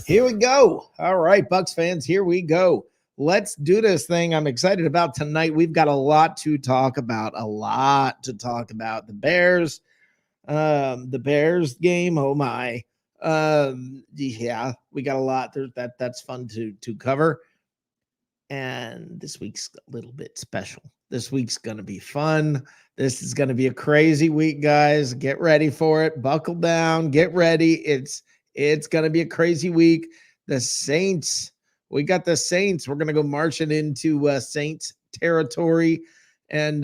Here we go. All right, Bucs fans, here we go. Let's do this thing. I'm excited about tonight. We've got a lot to talk about. The Bears game. Oh my. Yeah, we got a lot. That's fun to cover. And this week's a little bit special. This week's going to be fun. This is going to be a crazy week, guys. Get ready for it. Buckle down. Get ready. It's going to be a crazy week. The Saints, we got the Saints. We're going to go marching into Saints territory. And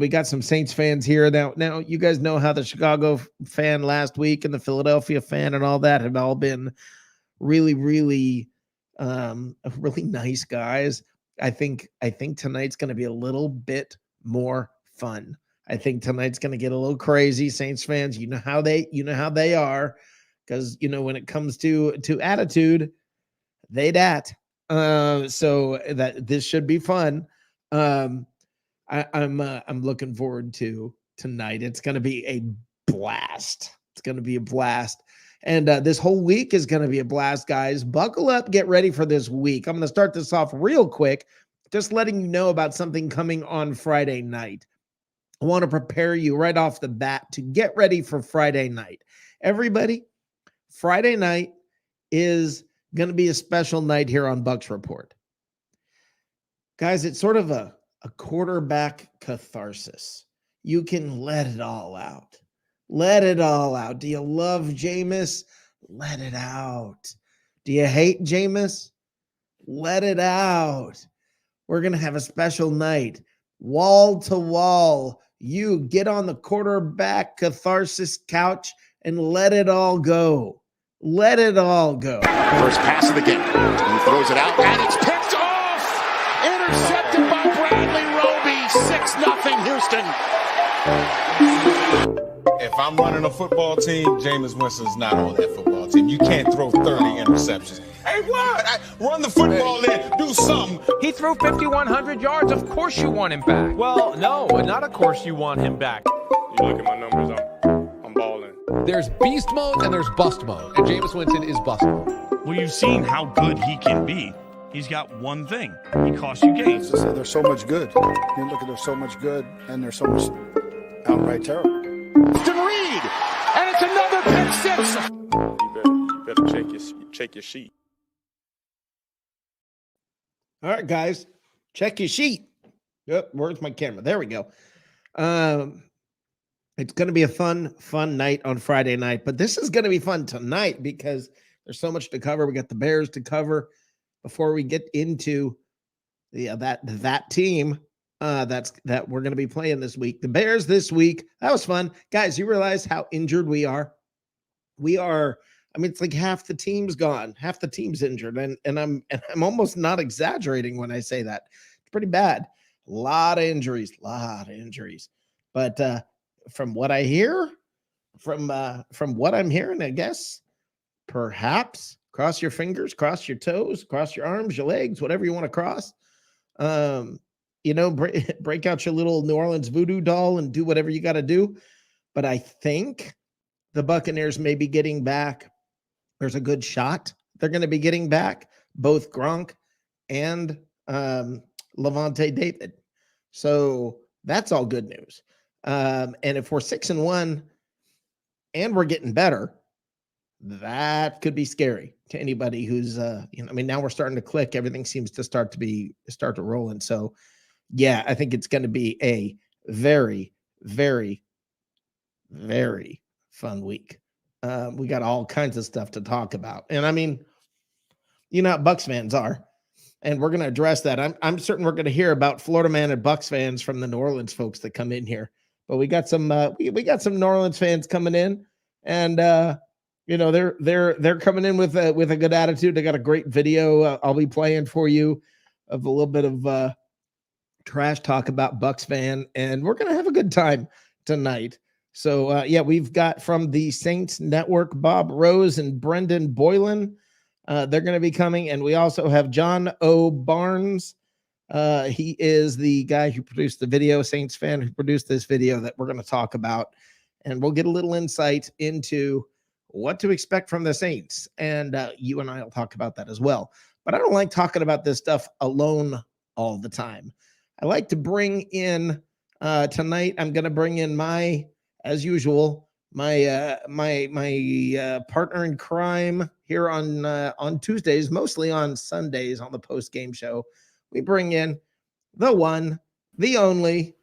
we got some Saints fans here. Now, you guys know how the Chicago fan last week and the Philadelphia fan and all that have all been really, really nice guys. I think tonight's going to be a little bit more fun. I think tonight's going to get a little crazy. Saints fans, you know how they are, because when it comes to attitude, they dat. So that this should be fun. I'm looking forward to tonight. It's going to be a blast. And this whole week is going to be a blast, guys. Buckle up. Get ready for this week. I'm going to start this off real quick, just letting you know about something coming on Friday night. I want to prepare you right off the bat to get ready for Friday night. Everybody, Friday night is going to be a special night here on Bucs Report. Guys, it's sort of a quarterback catharsis. You can let it all out. Let it all out. Do you love Jameis? Let it out. Do you hate Jameis? Let it out. We're going to have a special night. Wall to wall. You get on the quarterback catharsis couch and let it all go. Let it all go. First pass of the game. He throws it out, and it's picked off. Intercepted by Bradley Roby. 6-0 Houston. If I'm running a football team, Jameis Winston's not on that football team. You can't throw 30 interceptions. Hey, what? Run the football in. Do something. He threw 5,100 yards. Of course you want him back. Well, no, not of course you want him back. You look at my numbers, I'm balling. There's beast mode and there's bust mode, and Jameis Winston is bust mode. Well, you've seen how good he can be. He's got one thing. He costs you games. There's so much good. You look at there's so much good, and there's so much outright terrible. Reed, and it's another pick six. You better check your sheet. All right, guys, check your sheet. Yep, where's my camera? There we go. It's going to be a fun night on Friday night, but this is going to be fun tonight because there's so much to cover. We got the Bears to cover before we get into that team. That we're going to be playing this week. The Bears this week. That was fun. Guys, you realize how injured we are? It's like half the team's gone. Half the team's injured. And I'm almost not exaggerating when I say that. It's pretty bad. A lot of injuries. But from what I hear, from what I'm hearing, I guess, perhaps cross your fingers, cross your toes, cross your arms, your legs, whatever you want to cross. Break out your little New Orleans voodoo doll and do whatever you got to do. But I think the Buccaneers may be getting back. There's a good shot they're going to be getting back both Gronk and Levante David. So that's all good news. And if we're 6-1 and we're getting better, that could be scary to anybody who's, now we're starting to click. Everything seems to start to roll. And so, yeah, I think it's going to be a very, very, very fun week. We got all kinds of stuff to talk about. And how Bucs fans are. And we're going to address that. I'm certain we're going to hear about Florida man and Bucs fans from the New Orleans folks that come in here. But we got some we got some New Orleans fans coming in, and they're coming in with a good attitude. They got a great video I'll be playing for you of a little bit of trash talk about Bucs fan, and we're going to have a good time tonight. So we've got from the Saints Network, Bob Rose and Brendan Boylan. They're going to be coming, and we also have John O. Barnes. He is the guy who produced the video, Saints fan who produced this video that we're going to talk about, and we'll get a little insight into what to expect from the Saints. And you and I will talk about that as well. But I don't like talking about this stuff alone all the time. I like to bring in tonight. I'm going to bring in as usual, my partner in crime here on Tuesdays, mostly on Sundays on the post game show. We bring in the one, the only,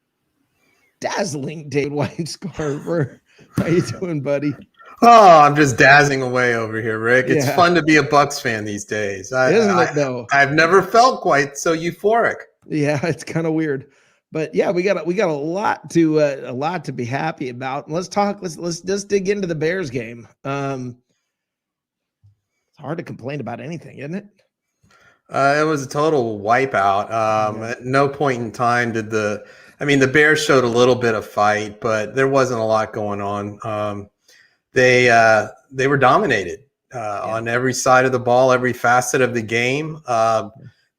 dazzling David Weinscarver. How you doing, buddy? Oh, I'm just dazzling away over here, Rick. It's Yeah. fun to be a Bucs fan these days. Isn't it, though? I've never felt quite so euphoric. Yeah, it's kind of weird. But yeah, we got a lot to be happy about. Let's talk. Let's just dig into the Bears game. It's hard to complain about anything, isn't it? It was a total wipeout. At no point in time did the Bears showed a little bit of fight, but there wasn't a lot going on. They were dominated on every side of the ball, every facet of the game.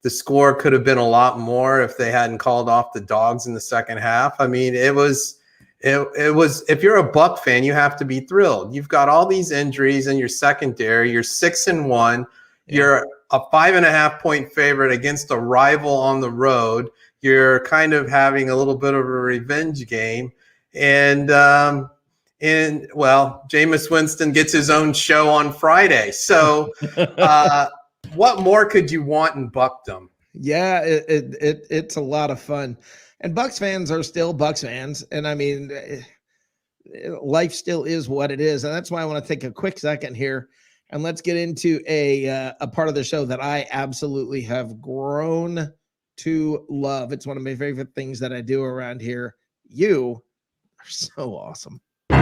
The score could have been a lot more if they hadn't called off the dogs in the second half. I mean, it was if you're a Buc fan, you have to be thrilled. You've got all these injuries in your secondary. You're 6-1. You're a 5.5-point favorite against a rival on the road. You're kind of having a little bit of a revenge game. And Jameis Winston gets his own show on Friday. So what more could you want in Bucdom? Yeah, it's a lot of fun. And Bucs fans are still Bucs fans. And I mean, life still is what it is. And that's why I want to take a quick second here and let's get into a part of the show that I absolutely have grown to love. It's one of my favorite things that I do around here. You are so awesome. You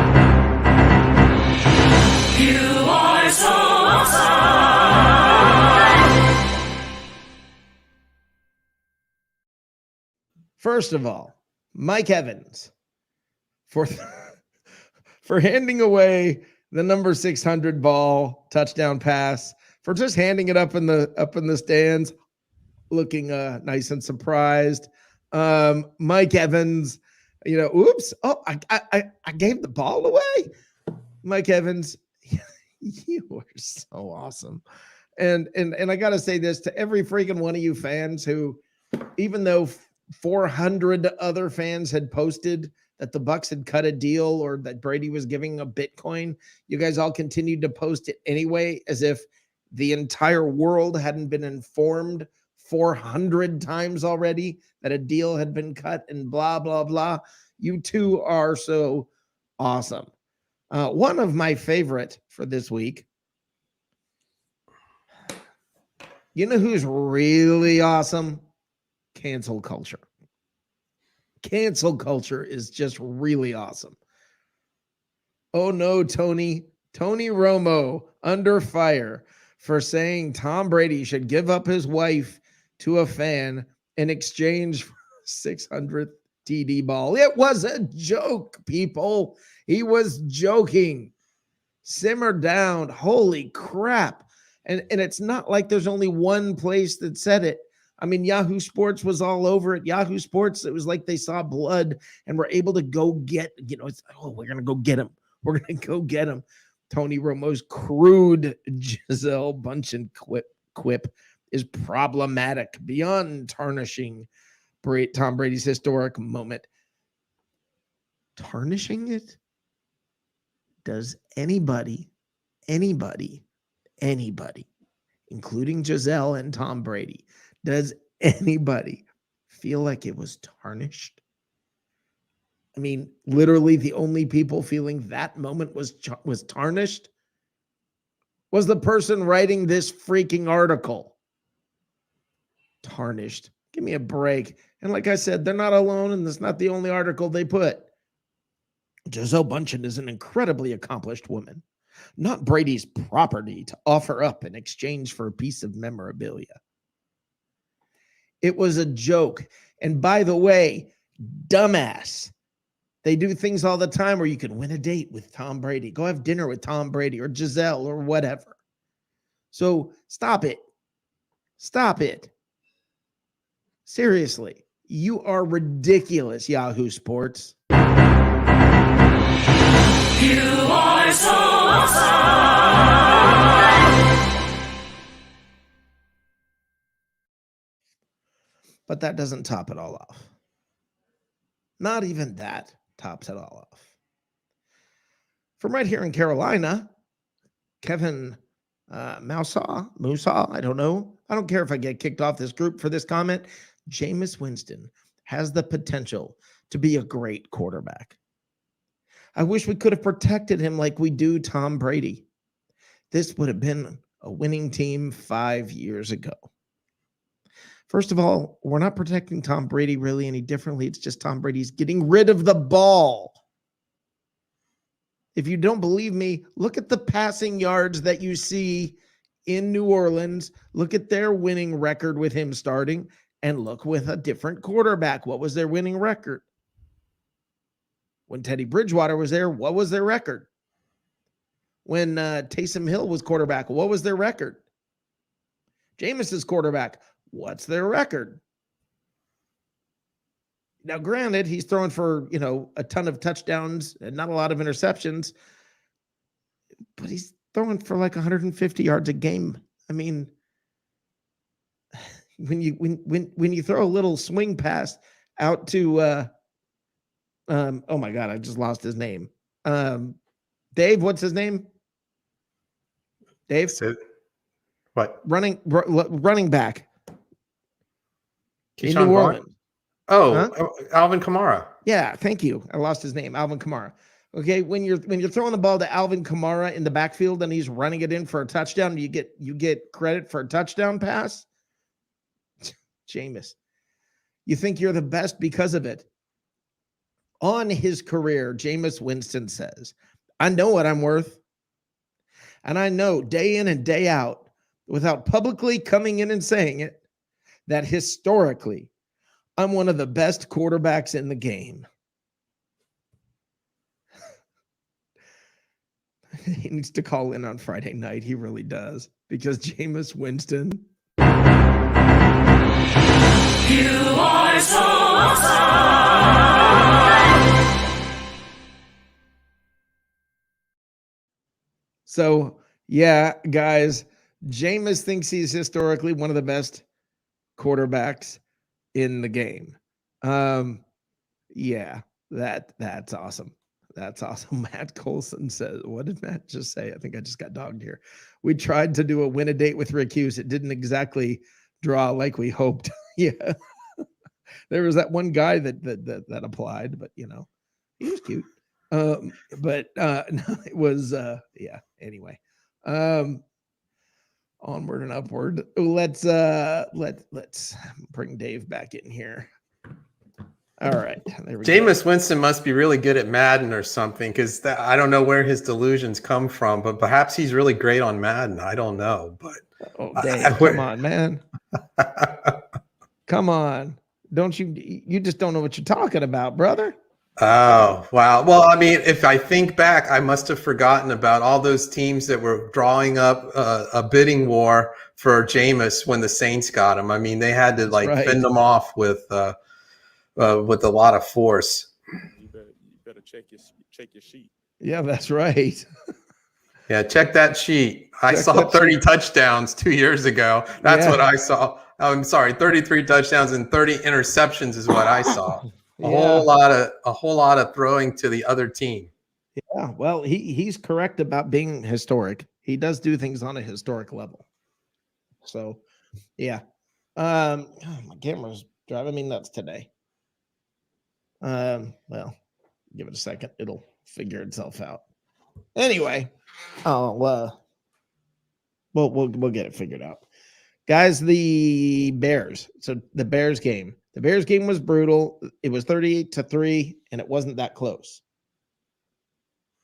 are so awesome. First of all, Mike Evans for handing away the number 600 ball touchdown pass, for just handing it up in the stands, looking nice and surprised. Mike Evans, oops, I gave the ball away. Mike Evans, you are so awesome. And I got to say this to every freaking one of you fans who, even though 400 other fans had posted that the Bucs had cut a deal or that Brady was giving a Bitcoin, you guys all continued to post it anyway, as if the entire world hadn't been informed 400 times already that a deal had been cut and blah, blah, blah. You two are so awesome. One of my favorite for this week, you know who's really awesome? Cancel culture. Cancel culture is just really awesome. Oh no, Tony Romo under fire for saying Tom Brady should give up his wife to a fan in exchange for 600th TD ball. It was a joke, people. He was joking. Simmer down. Holy crap. And it's not like there's only one place that said it. I mean, Yahoo Sports was all over it. Yahoo Sports, it was like they saw blood and were able to go get, we're going to go get him. We're going to go get him. Tony Romo's crude Gisele Bundchen quip is problematic beyond tarnishing Tom Brady's historic moment. Tarnishing it? Does anybody, including Gisele and Tom Brady, does anybody feel like it was tarnished? I mean, literally the only people feeling that moment was tarnished was the person writing this freaking article. Tarnished. Give me a break. And like I said, they're not alone, and that's not the only article they put. Gisele Bundchen is an incredibly accomplished woman, not Brady's property to offer up in exchange for a piece of memorabilia. It was a joke. And by the way, dumbass, they do things all the time where you can win a date with Tom Brady. Go have dinner with Tom Brady or Gisele or whatever. So stop it. Stop it. Seriously, you are ridiculous, Yahoo Sports. You You are so awesome. But that doesn't top it all off. Not even that tops it all off. From right here in Carolina, Kevin Musa, I don't know. I don't care if I get kicked off this group for this comment. Jameis Winston has the potential to be a great quarterback. I wish we could have protected him like we do Tom Brady. This would have been a winning team 5 years ago. First of all, we're not protecting Tom Brady really any differently. It's just Tom Brady's getting rid of the ball. If you don't believe me, look at the passing yards that you see in New Orleans. Look at their winning record with him starting, and look with a different quarterback. What was their winning record? When Teddy Bridgewater was there, what was their record? When Taysom Hill was quarterback, what was their record? Jameis's quarterback, what's their record? Now, granted, he's throwing for, a ton of touchdowns and not a lot of interceptions, but he's throwing for like 150 yards a game. I mean, when you throw a little swing pass out to, oh my God, I just lost his name. Dave, what's his name? Dave? What? Running back. Keyshawn In New Orleans. Alvin Kamara. Yeah, thank you. I lost his name, Alvin Kamara. Okay, when you're throwing the ball to Alvin Kamara in the backfield and he's running it in for a touchdown, you get credit for a touchdown pass. Jameis, you think you're the best because of it. On his career, Jameis Winston says, I know what I'm worth. And I know day in and day out, without publicly coming in and saying it, that historically, I'm one of the best quarterbacks in the game. He needs to call in on Friday night. He really does. Because Jameis Winston. You are so awesome. So, yeah, guys, Jameis thinks he's historically one of the best quarterbacks in the game. Yeah, that's awesome. That's awesome. Matt Colson says, what did Matt just say? I think I just got dogged here. We tried to do a win a date with Rick Hughes. It didn't exactly draw like we hoped. Yeah. There was that one guy that applied, but he was cute. No, it was yeah. Anyway. Onward and upward. Let's bring Dave back in here. All right, there we go. Jameis Winston must be really good at Madden or something, because I don't know where his delusions come from, but perhaps he's really great on Madden. I don't know, but Dave, come on, man. Come on. Don't you just don't know what you're talking about, brother. Oh, wow. Well, I mean, if I think back, I must have forgotten about all those teams that were drawing up a bidding war for Jameis when the Saints got him. I mean, they had to fend them off with a lot of force. You better check your sheet. Yeah, that's right. Yeah, check that sheet. I saw 30 touchdowns 2 years ago. That's what I saw. I'm sorry, 33 touchdowns and 30 interceptions is what I saw. A whole lot of throwing to the other team. Yeah, well, he's correct about being historic. He does do things on a historic level. So, yeah. My camera's driving me nuts today. Well, give it a second. It'll figure itself out. Anyway, we'll get it figured out. Guys, the Bears. So the Bears game. The Bears game was brutal. It was 38-3, and it wasn't that close.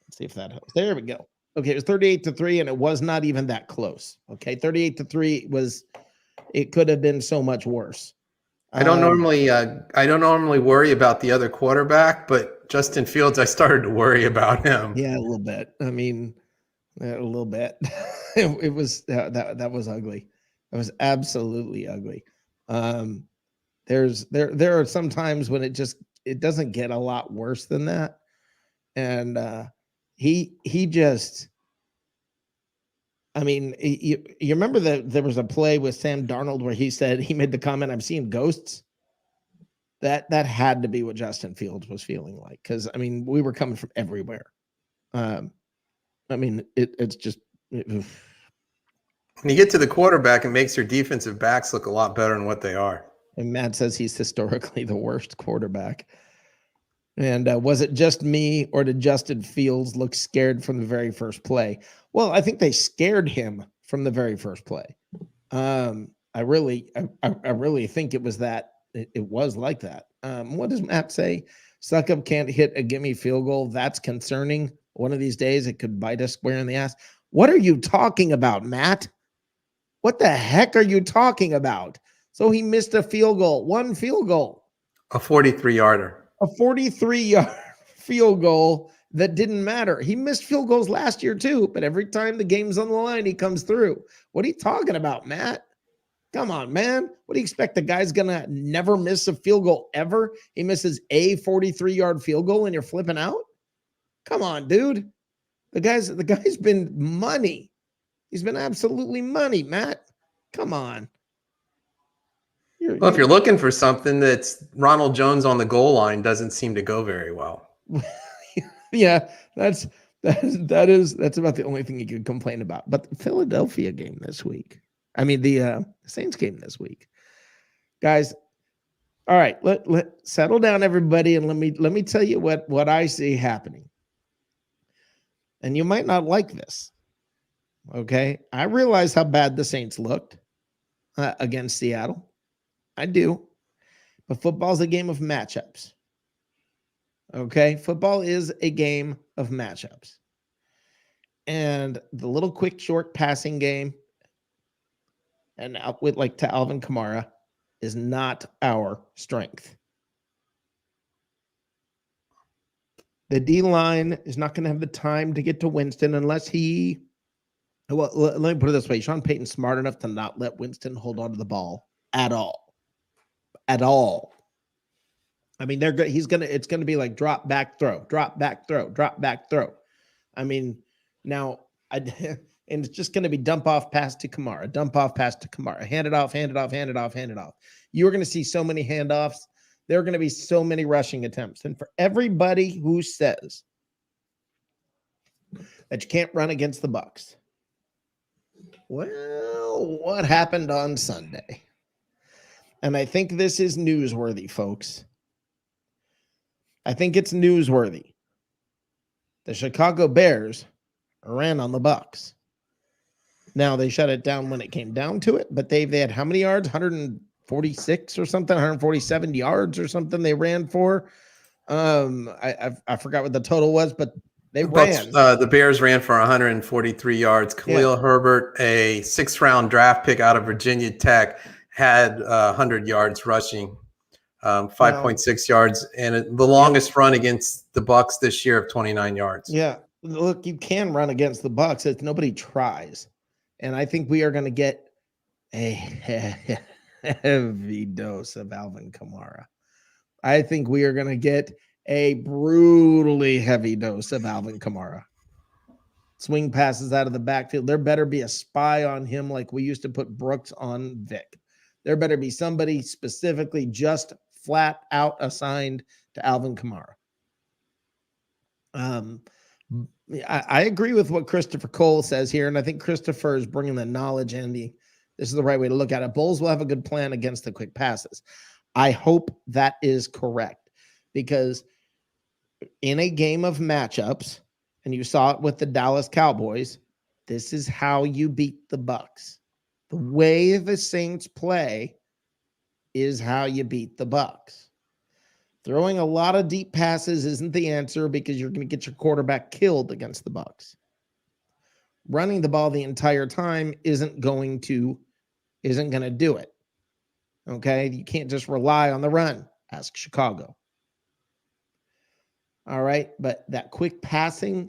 Let's see if that helps. There we go. Okay, it was 38-3, and it was not even that close. Okay, 38-3 it could have been so much worse. I don't normally worry about the other quarterback, but Justin Fields, I started to worry about him. Yeah, a little bit. I mean, a little bit. It was that was ugly. That was absolutely ugly. There are some times when it doesn't get a lot worse than that. And He just, I mean, you remember that there was a play with Sam Darnold where he said, he made the comment, "I'm seeing ghosts." That had to be what Justin Fields was feeling like, because I mean, we were coming from everywhere. I mean, it's just When you get to the quarterback, it makes your defensive backs look a lot better than what they are. and Matt says he's historically the worst quarterback. And was it just me, or did Justin Fields look scared from the very first play? Well, I think they scared him from the very first play. I really think it was that. It was like that. What does Matt say? Suckup can't hit a gimme field goal. That's concerning. One of these days, it could bite us square in the ass. What are you talking about, Matt? What the heck are you talking about? So he missed a field goal, one field goal. A 43-yarder. A 43-yard field goal that didn't matter. He missed field goals last year too, but every time the game's on the line, he comes through. What are you talking about, Matt? Come on, man. What do you expect? The guy's going to never miss a field goal ever? He misses a 43-yard field goal and you're flipping out? Come on, dude. The guy's been money. He's been absolutely money, Matt. Come on. Well, if you're looking for something, that's Ronald Jones on the goal line doesn't seem to go very well. Yeah, that's about the only thing you could complain about. But the Philadelphia game this week. I mean, the Saints game this week. Guys, all right, let settle down, everybody, and let me tell you what I see happening. And you might not like this. Okay? I realize how bad the Saints looked against Seattle. I do. But football's a game of matchups. Okay? Football is a game of matchups. And the little quick, short passing game and out with to Alvin Kamara is not our strength. The D-line is not going to have the time to get to Winston unless he, well, let me put it this way. Sean Payton's smart enough to not let Winston hold on to the ball at all. At all. I mean, it's going to be like drop back throw, drop back throw, drop back throw. I mean, now and it's just going to be dump off pass to Kamara, dump off pass to Kamara, hand it off, hand it off, hand it off, hand it off. You're going to see so many handoffs. There are going to be so many rushing attempts. And for everybody who says that you can't run against the Bucs, well, what happened on Sunday? And I think this is newsworthy, folks. I think it's newsworthy. The Chicago Bears ran on the Bucs. Now, they shut it down when it came down to it, but they had how many yards? 146 or something, 147 yards or something they ran for. I forgot what the total was, but they ran. The Bears ran for 143 yards. Khalil Herbert, a 6th-round draft pick out of Virginia Tech, had 100 yards rushing, 5.6 yards, and the longest run against the Bucs this year of 29 yards. Yeah, look, you can run against the Bucs. It's nobody tries. And I think we are going to get a heavy dose of Alvin Kamara. I think we are going to get a brutally heavy dose of Alvin Kamara. Swing passes out of the backfield. There better be a spy on him like we used to put Brooks on Vic. There better be somebody specifically just flat out assigned to Alvin Kamara. I agree with what Christopher Cole says here, and I think Christopher is bringing the knowledge and this is the right way to look at it. Bulls will have a good plan against the quick passes. I hope that is correct, because in a game of matchups, and you saw it with the Dallas Cowboys, this is how you beat the Bucs. The way the Saints play is how you beat the Bucs. Throwing a lot of deep passes isn't the answer, because you're going to get your quarterback killed against the Bucs. Running the ball the entire time isn't going to do it. Okay? You can't just rely on the run. Ask Chicago. All right? But that quick passing,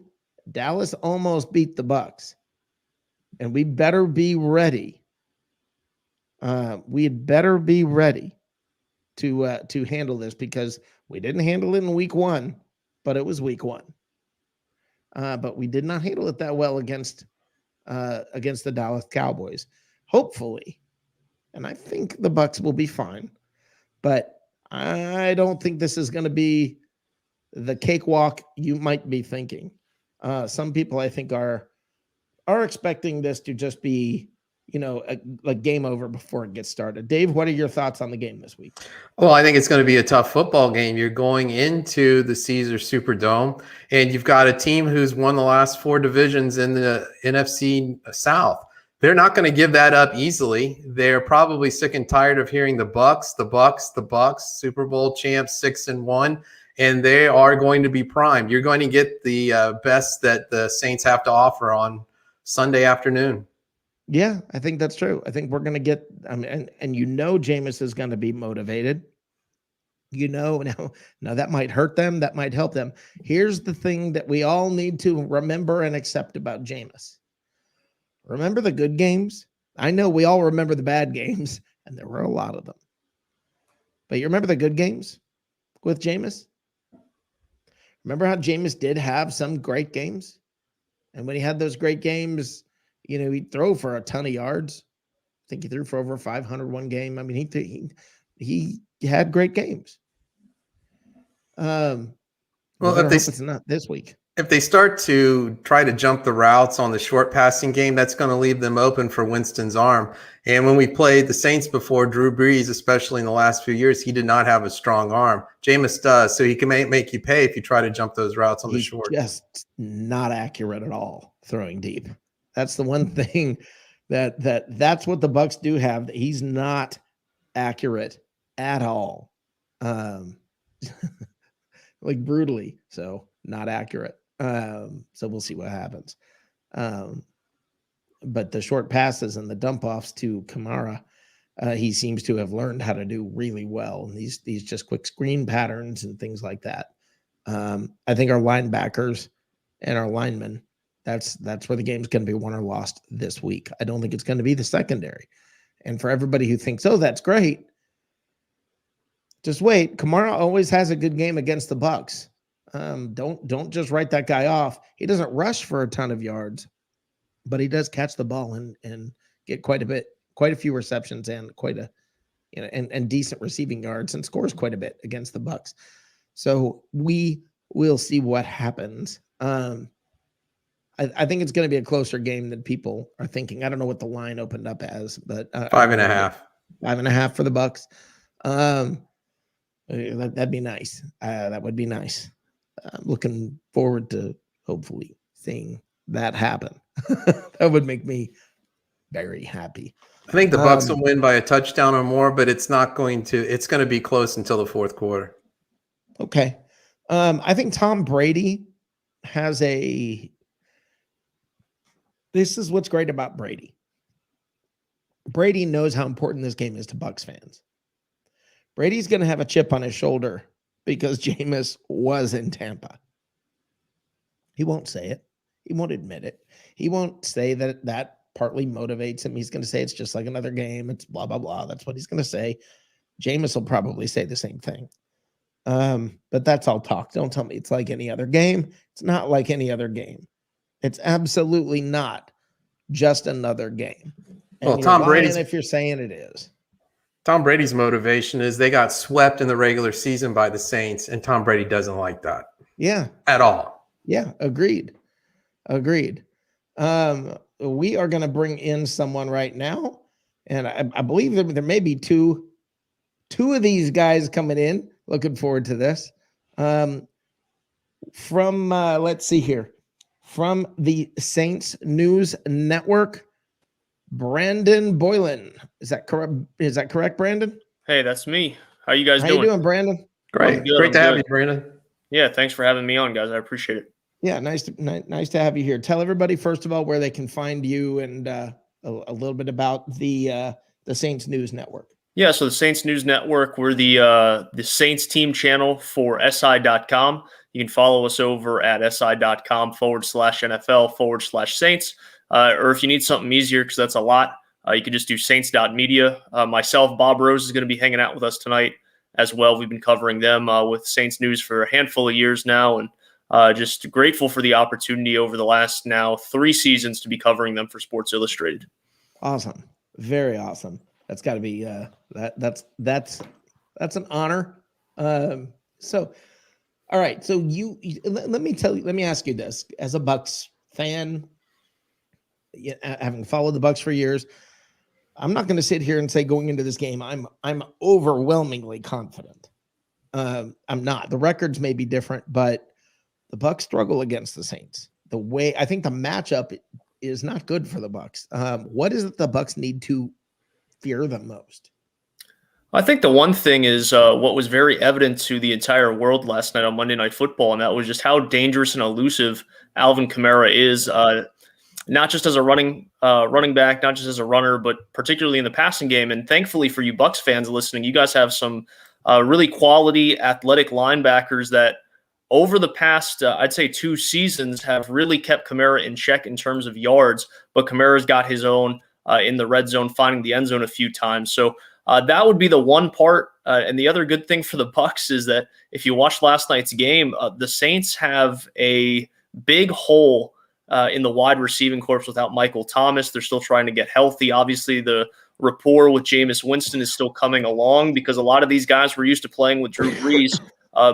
Dallas almost beat the Bucs. And we better be ready. We had better be ready to handle this, because we didn't handle it in week 1, but it was week 1. but we did not handle it that well against the Dallas Cowboys. Hopefully, and I think the Bucs will be fine, but I don't think this is going to be the cakewalk you might be thinking. Some people, I think, are expecting this to just be, like game over before it gets started. Dave, what are your thoughts on the game this week? Well, I think it's going to be a tough football game. You're going into the Caesars Superdome, and you've got a team who's won the last 4 divisions in the NFC South. They're not going to give that up easily. They're probably sick and tired of hearing the Bucs, Super Bowl champs 6-1, and they are going to be primed. You're going to get the best that the Saints have to offer on Sunday afternoon. Yeah, I think that's true. I think we're going to get, and Jameis is going to be motivated. Now that might hurt them. That might help them. Here's the thing that we all need to remember and accept about Jameis. Remember the good games. I know we all remember the bad games, and there were a lot of them. But you remember the good games with Jameis? Remember how Jameis did have some great games? And when he had those great games, he'd throw for a ton of yards. I think he threw for over 500 one game. I mean, he had great games. Well, if it's not this week. If they start to try to jump the routes on the short passing game, that's going to leave them open for Winston's arm. And when we played the Saints before, Drew Brees, especially in the last few years, he did not have a strong arm. Jameis does, so he can make you pay if you try to jump those routes on the short. Just not accurate at all throwing deep. That's the one thing that's what the Bucs do have. That he's not accurate at all, like brutally. So not accurate. So we'll see what happens. But the short passes and the dump offs to Kamara, he seems to have learned how to do really well. And these just quick screen patterns and things like that. I think our linebackers and our linemen, that's where the game's going to be won or lost this week. I don't think it's going to be the secondary. And for everybody who thinks, oh, that's great, just wait. Kamara always has a good game against the Bucs. Don't just write that guy off. He doesn't rush for a ton of yards, but he does catch the ball and get quite a few receptions and and decent receiving yards and scores quite a bit against the Bucs. So we will see what happens. I think it's going to be a closer game than people are thinking. I don't know what the line opened up as, but 5.5. 5.5 for the Bucs. That'd be nice. That would be nice. I'm looking forward to hopefully seeing that happen. That would make me very happy. I think the Bucs will win by a touchdown or more, but it's going to be close until the fourth quarter. Okay. I think Tom Brady this is what's great about Brady. Brady knows how important this game is to Bucs fans. Brady's going to have a chip on his shoulder because Jameis was in Tampa. He won't say it. He won't admit it. He won't say that partly motivates him. He's going to say it's just like another game. It's blah, blah, blah. That's what he's going to say. Jameis will probably say the same thing. But that's all talk. Don't tell me it's like any other game. It's not like any other game. It's absolutely not just another game. And well, Tom Brady's, if you're saying it is. Tom Brady's motivation is they got swept in the regular season by the Saints, and Tom Brady doesn't like that. Yeah. At all. Yeah, agreed. We are going to bring in someone right now, and I believe there may be two of these guys coming in. Looking forward to this. From let's see here, from the Saints News Network, Brandon Boylan. Is that correct, Brandon? Hey, that's me. How you guys doing? How you doing, Brandon? Great. Great to have you, Brandon. Yeah, thanks for having me on, guys. I appreciate it. Yeah, nice to have you here. Tell everybody first of all where they can find you and a little bit about the Saints News Network. Yeah, so the Saints News Network, we're the Saints team channel for SI.com. You can follow us over at SI.com/NFL/Saints. Or if you need something easier, because that's a lot, you can just do Saints.media. Myself, Bob Rose, is going to be hanging out with us tonight as well. We've been covering them with Saints News for a handful of years now, and just grateful for the opportunity over the last now 3 seasons to be covering them for Sports Illustrated. Awesome. Very awesome. That's got to be that's an honor. So all right, so let me ask you this. As a Bucs fan, having followed the Bucs for years, I'm not going to sit here and say going into this game I'm overwhelmingly confident. I'm not. The records may be different, but the Bucs struggle against the Saints. I think the matchup is not good for the Bucs. What is it the Bucs need to fear the most? I think the one thing is what was very evident to the entire world last night on Monday Night Football, and that was just how dangerous and elusive Alvin Kamara is, not just as a running back, not just as a runner, but particularly in the passing game. And thankfully for you Bucs fans listening, you guys have some really quality athletic linebackers that over the past, I'd say 2 seasons, have really kept Kamara in check in terms of yards, but Kamara's got his own in the red zone, finding the end zone a few times. So that would be the one part. And the other good thing for the Bucs is that if you watch last night's game, the Saints have a big hole in the wide receiving corps without Michael Thomas. They're still trying to get healthy. Obviously, the rapport with Jameis Winston is still coming along because a lot of these guys were used to playing with Drew Brees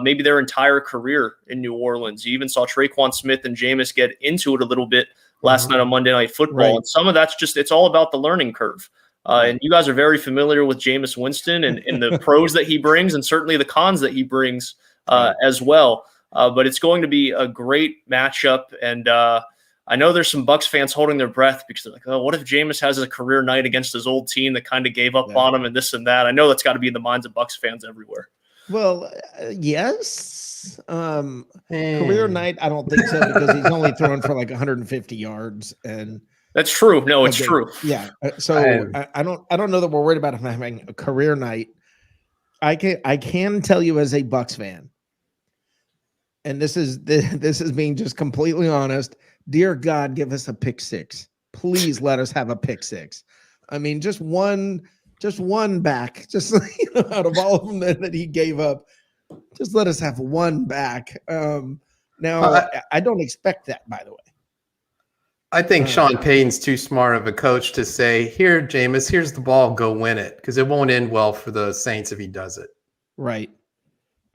maybe their entire career in New Orleans. You even saw Traquan Smith and Jameis get into it a little bit last night on Monday Night Football. Right. And some of that's just, it's all about the learning curve. And you guys are very familiar with Jameis Winston and the pros that he brings and certainly the cons that he brings as well. But it's going to be a great matchup. And I know there's some Bucs fans holding their breath because they're like, oh, what if Jameis has a career night against his old team that kind of gave up on him and this and that? I know that's got to be in the minds of Bucs fans everywhere. Well, yes. Career night, I don't think so because he's only thrown for like 150 yards, and that's true. No, it's true. Yeah. So I don't know that we're worried about him having a career night. I can tell you as a Bucs fan, and this is being just completely honest. Dear God, give us a pick 6. Please let us have a pick 6. I mean, just one back, just out of all of them that he gave up, just let us have one back. Now I don't expect that, by the way. I think Sean Payton's too smart of a coach to say, here, Jameis, here's the ball, go win it, because it won't end well for the Saints if he does it. Right.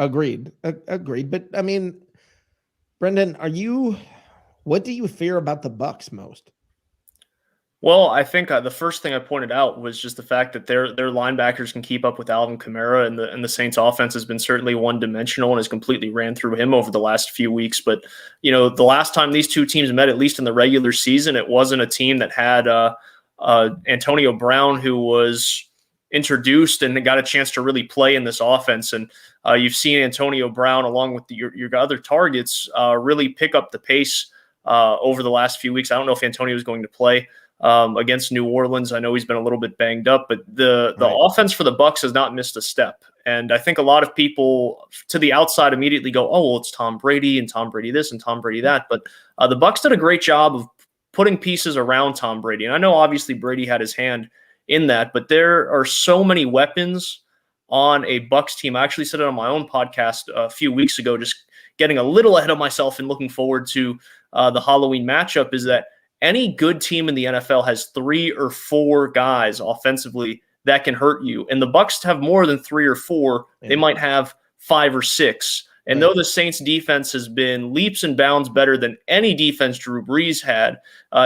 Agreed. Agreed. But I mean, Brendan, what do you fear about the Bucs most? Well, I think the first thing I pointed out was just the fact that their linebackers can keep up with Alvin Kamara, and the Saints offense has been certainly one-dimensional and has completely ran through him over the last few weeks. But, the last time these two teams met, at least in the regular season, it wasn't a team that had Antonio Brown, who was introduced and got a chance to really play in this offense. And you've seen Antonio Brown, along with your other targets, really pick up the pace over the last few weeks. I don't know if Antonio is going to play against New Orleans. I know he's been a little bit banged up, but the offense for the Bucs has not missed a step. And I think a lot of people to the outside immediately go, oh, well, it's Tom Brady and Tom Brady this and Tom Brady that. But the Bucs did a great job of putting pieces around Tom Brady. And I know obviously Brady had his hand in that, but there are so many weapons on a Bucs team. I actually said it on my own podcast a few weeks ago, just getting a little ahead of myself and looking forward to the Halloween matchup, is that any good team in the NFL has 3 or 4 guys offensively that can hurt you. And the Bucs have more than 3 or 4. They might have 5 or 6. And though the Saints defense has been leaps and bounds better than any defense Drew Brees had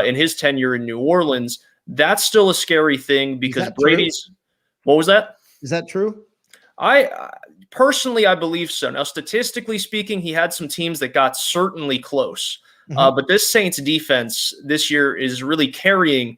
in his tenure in New Orleans, that's still a scary thing because Brady's true? What was that? Is that true? I personally believe so. Now, statistically speaking, he had some teams that got certainly close. But this Saints defense this year is really carrying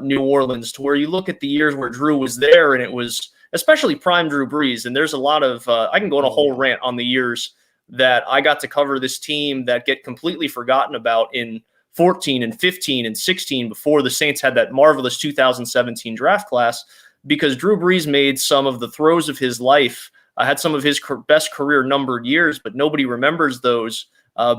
New Orleans to where you look at the years where Drew was there, and it was especially prime Drew Brees. And there's a lot of I can go on a whole rant on the years that I got to cover this team that get completely forgotten about in 14 and 15 and 16 before the Saints had that marvelous 2017 draft class, because Drew Brees made some of the throws of his life, had some of his best career numbered years, but nobody remembers those.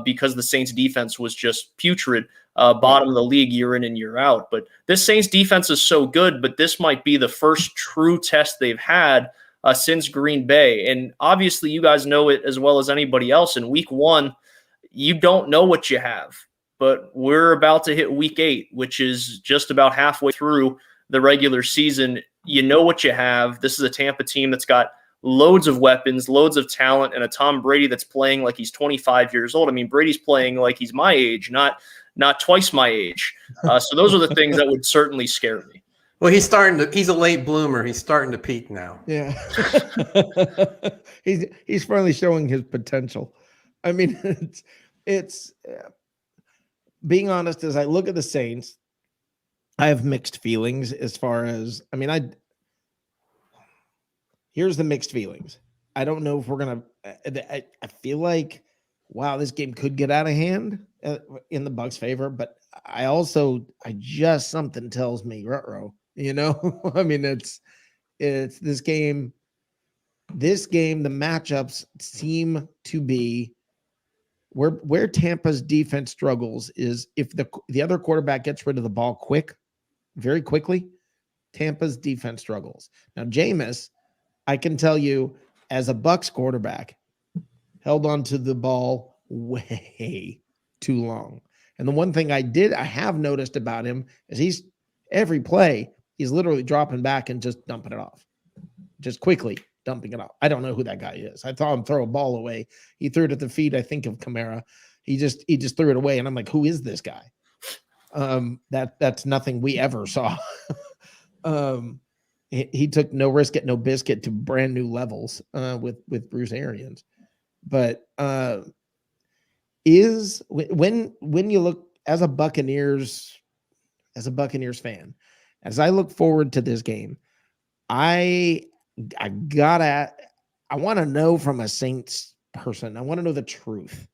Because the Saints defense was just putrid, bottom of the league year in and year out. But this Saints defense is so good, but this might be the first true test they've had since Green Bay. And obviously you guys know it as well as anybody else. In week 1, you don't know what you have. But we're about to hit week 8, which is just about halfway through the regular season. You know what you have. This is a Tampa team that's got loads of weapons, loads of talent, and a Tom Brady that's playing like he's 25 years old. I mean, Brady's playing like he's my age, not twice my age. So those are the things that would certainly scare me. Well, he's a late bloomer. He's starting to peak now. Yeah. he's finally showing his potential. I mean, it's being honest, as I look at the Saints, I have mixed feelings as far as, I mean, here's the mixed feelings. I don't know if we're going to, I feel like, wow, this game could get out of hand in the Bucs' favor, but something tells me, ruh-roh, I mean, it's this game, the matchups seem to be where Tampa's defense struggles is if the other quarterback gets rid of the ball very quickly, Tampa's defense struggles. Now, Jameis, I can tell you, as a Bucs quarterback, held on to the ball way too long. And the one thing I have noticed about him is every play, he's literally dropping back and just dumping it off. Just quickly dumping it off. I don't know who that guy is. I saw him throw a ball away. He threw it at the feet, I think, of Kamara. He just threw it away. And I'm like, who is this guy? That's nothing we ever saw. He took no risk at no biscuit to brand new levels with Bruce Arians. But when you look as a Buccaneers fan, as I look forward to this game, I want to know from a Saints person. I want to know the truth.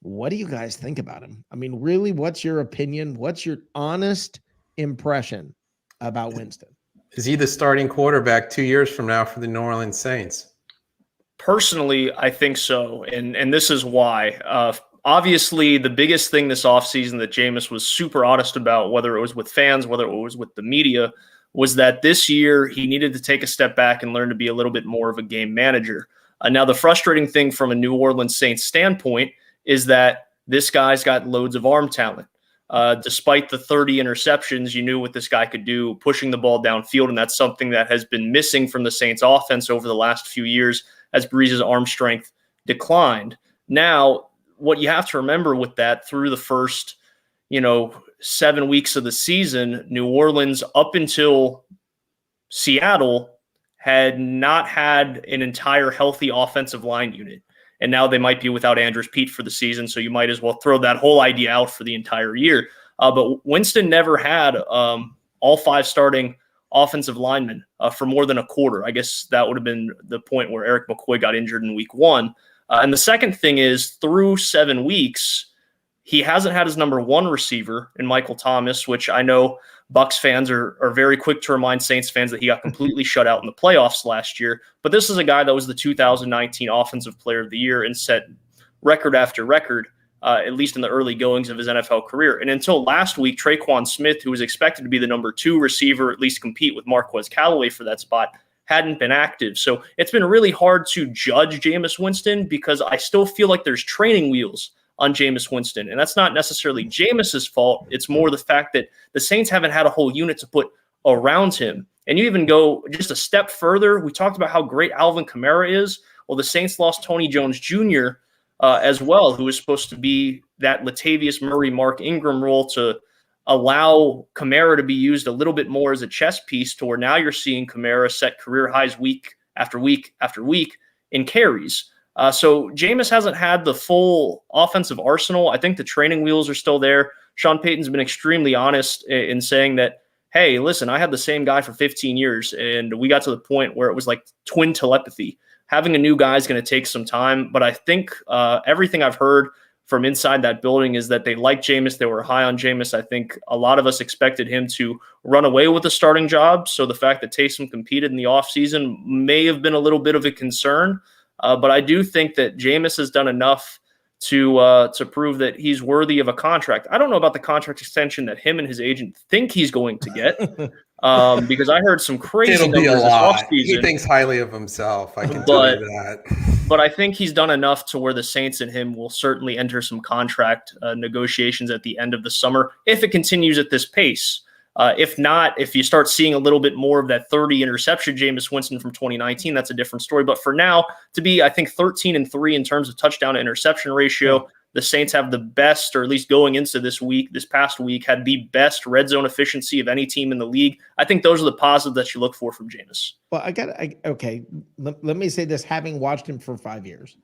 What do you guys think about him? I mean, really, what's your opinion? What's your honest impression about Winston? Is he the starting quarterback 2 years from now for the New Orleans Saints? Personally, I think so, and this is why. Obviously, the biggest thing this offseason that Jameis was super honest about, whether it was with fans, whether it was with the media, was that this year he needed to take a step back and learn to be a little bit more of a game manager. Now, the frustrating thing from a New Orleans Saints standpoint is that this guy's got loads of arm talent. Despite the 30 interceptions, you knew what this guy could do, pushing the ball downfield, and that's something that has been missing from the Saints offense over the last few years as Breeze's arm strength declined. Now, what you have to remember with that, through the first, 7 weeks of the season, New Orleans, up until Seattle, had not had an entire healthy offensive line unit. And now they might be without Andrews Pete for the season, so you might as well throw that whole idea out for the entire year. But Winston never had all 5 starting offensive linemen for more than a quarter. I guess that would have been the point where Eric McCoy got injured in week 1. And the second thing is, through 7 weeks, he hasn't had his number 1 receiver in Michael Thomas, which I know Bucs fans are very quick to remind Saints fans that he got completely shut out in the playoffs last year. But this is a guy that was the 2019 Offensive Player of the Year and set record after record, at least in the early goings of his NFL career. And until last week, Traquan Smith, who was expected to be the number 2 receiver, at least compete with Marquez Callaway for that spot, hadn't been active. So it's been really hard to judge Jameis Winston because I still feel like there's training wheels on Jameis Winston. And that's not necessarily Jameis's fault. It's more the fact that the Saints haven't had a whole unit to put around him. And you even go just a step further. We talked about how great Alvin Kamara is. Well, the Saints lost Tony Jones Jr. As well, who was supposed to be that Latavius Murray, Mark Ingram role to allow Kamara to be used a little bit more as a chess piece, to where now you're seeing Kamara set career highs week after week after week in carries. So Jameis hasn't had the full offensive arsenal. I think the training wheels are still there. Sean Payton's been extremely honest in saying that, hey, listen, I had the same guy for 15 years, and we got to the point where it was like twin telepathy. Having a new guy is going to take some time, but I think everything I've heard from inside that building is that they like Jameis. They were high on Jameis. I think a lot of us expected him to run away with the starting job, so the fact that Taysom competed in the offseason may have been a little bit of a concern. But I do think that Jameis has done enough to prove that he's worthy of a contract. I don't know about the contract extension that him and his agent think he's going to get, because I heard some crazy It'll be a numbers lot. this offseason. He thinks highly of himself. I can tell you that. but I think he's done enough to where the Saints and him will certainly enter some contract negotiations at the end of the summer if it continues at this pace. If not, if you start seeing a little bit more of that 30 interception Jameis Winston from 2019, that's a different story. But for now, to be, I think, 13-3 in terms of touchdown to interception ratio, the Saints have the best, or at least going into this past week, had the best red zone efficiency of any team in the league. I think those are the positives that you look for from Jameis. Well, okay. Let me say this, having watched him for 5 years.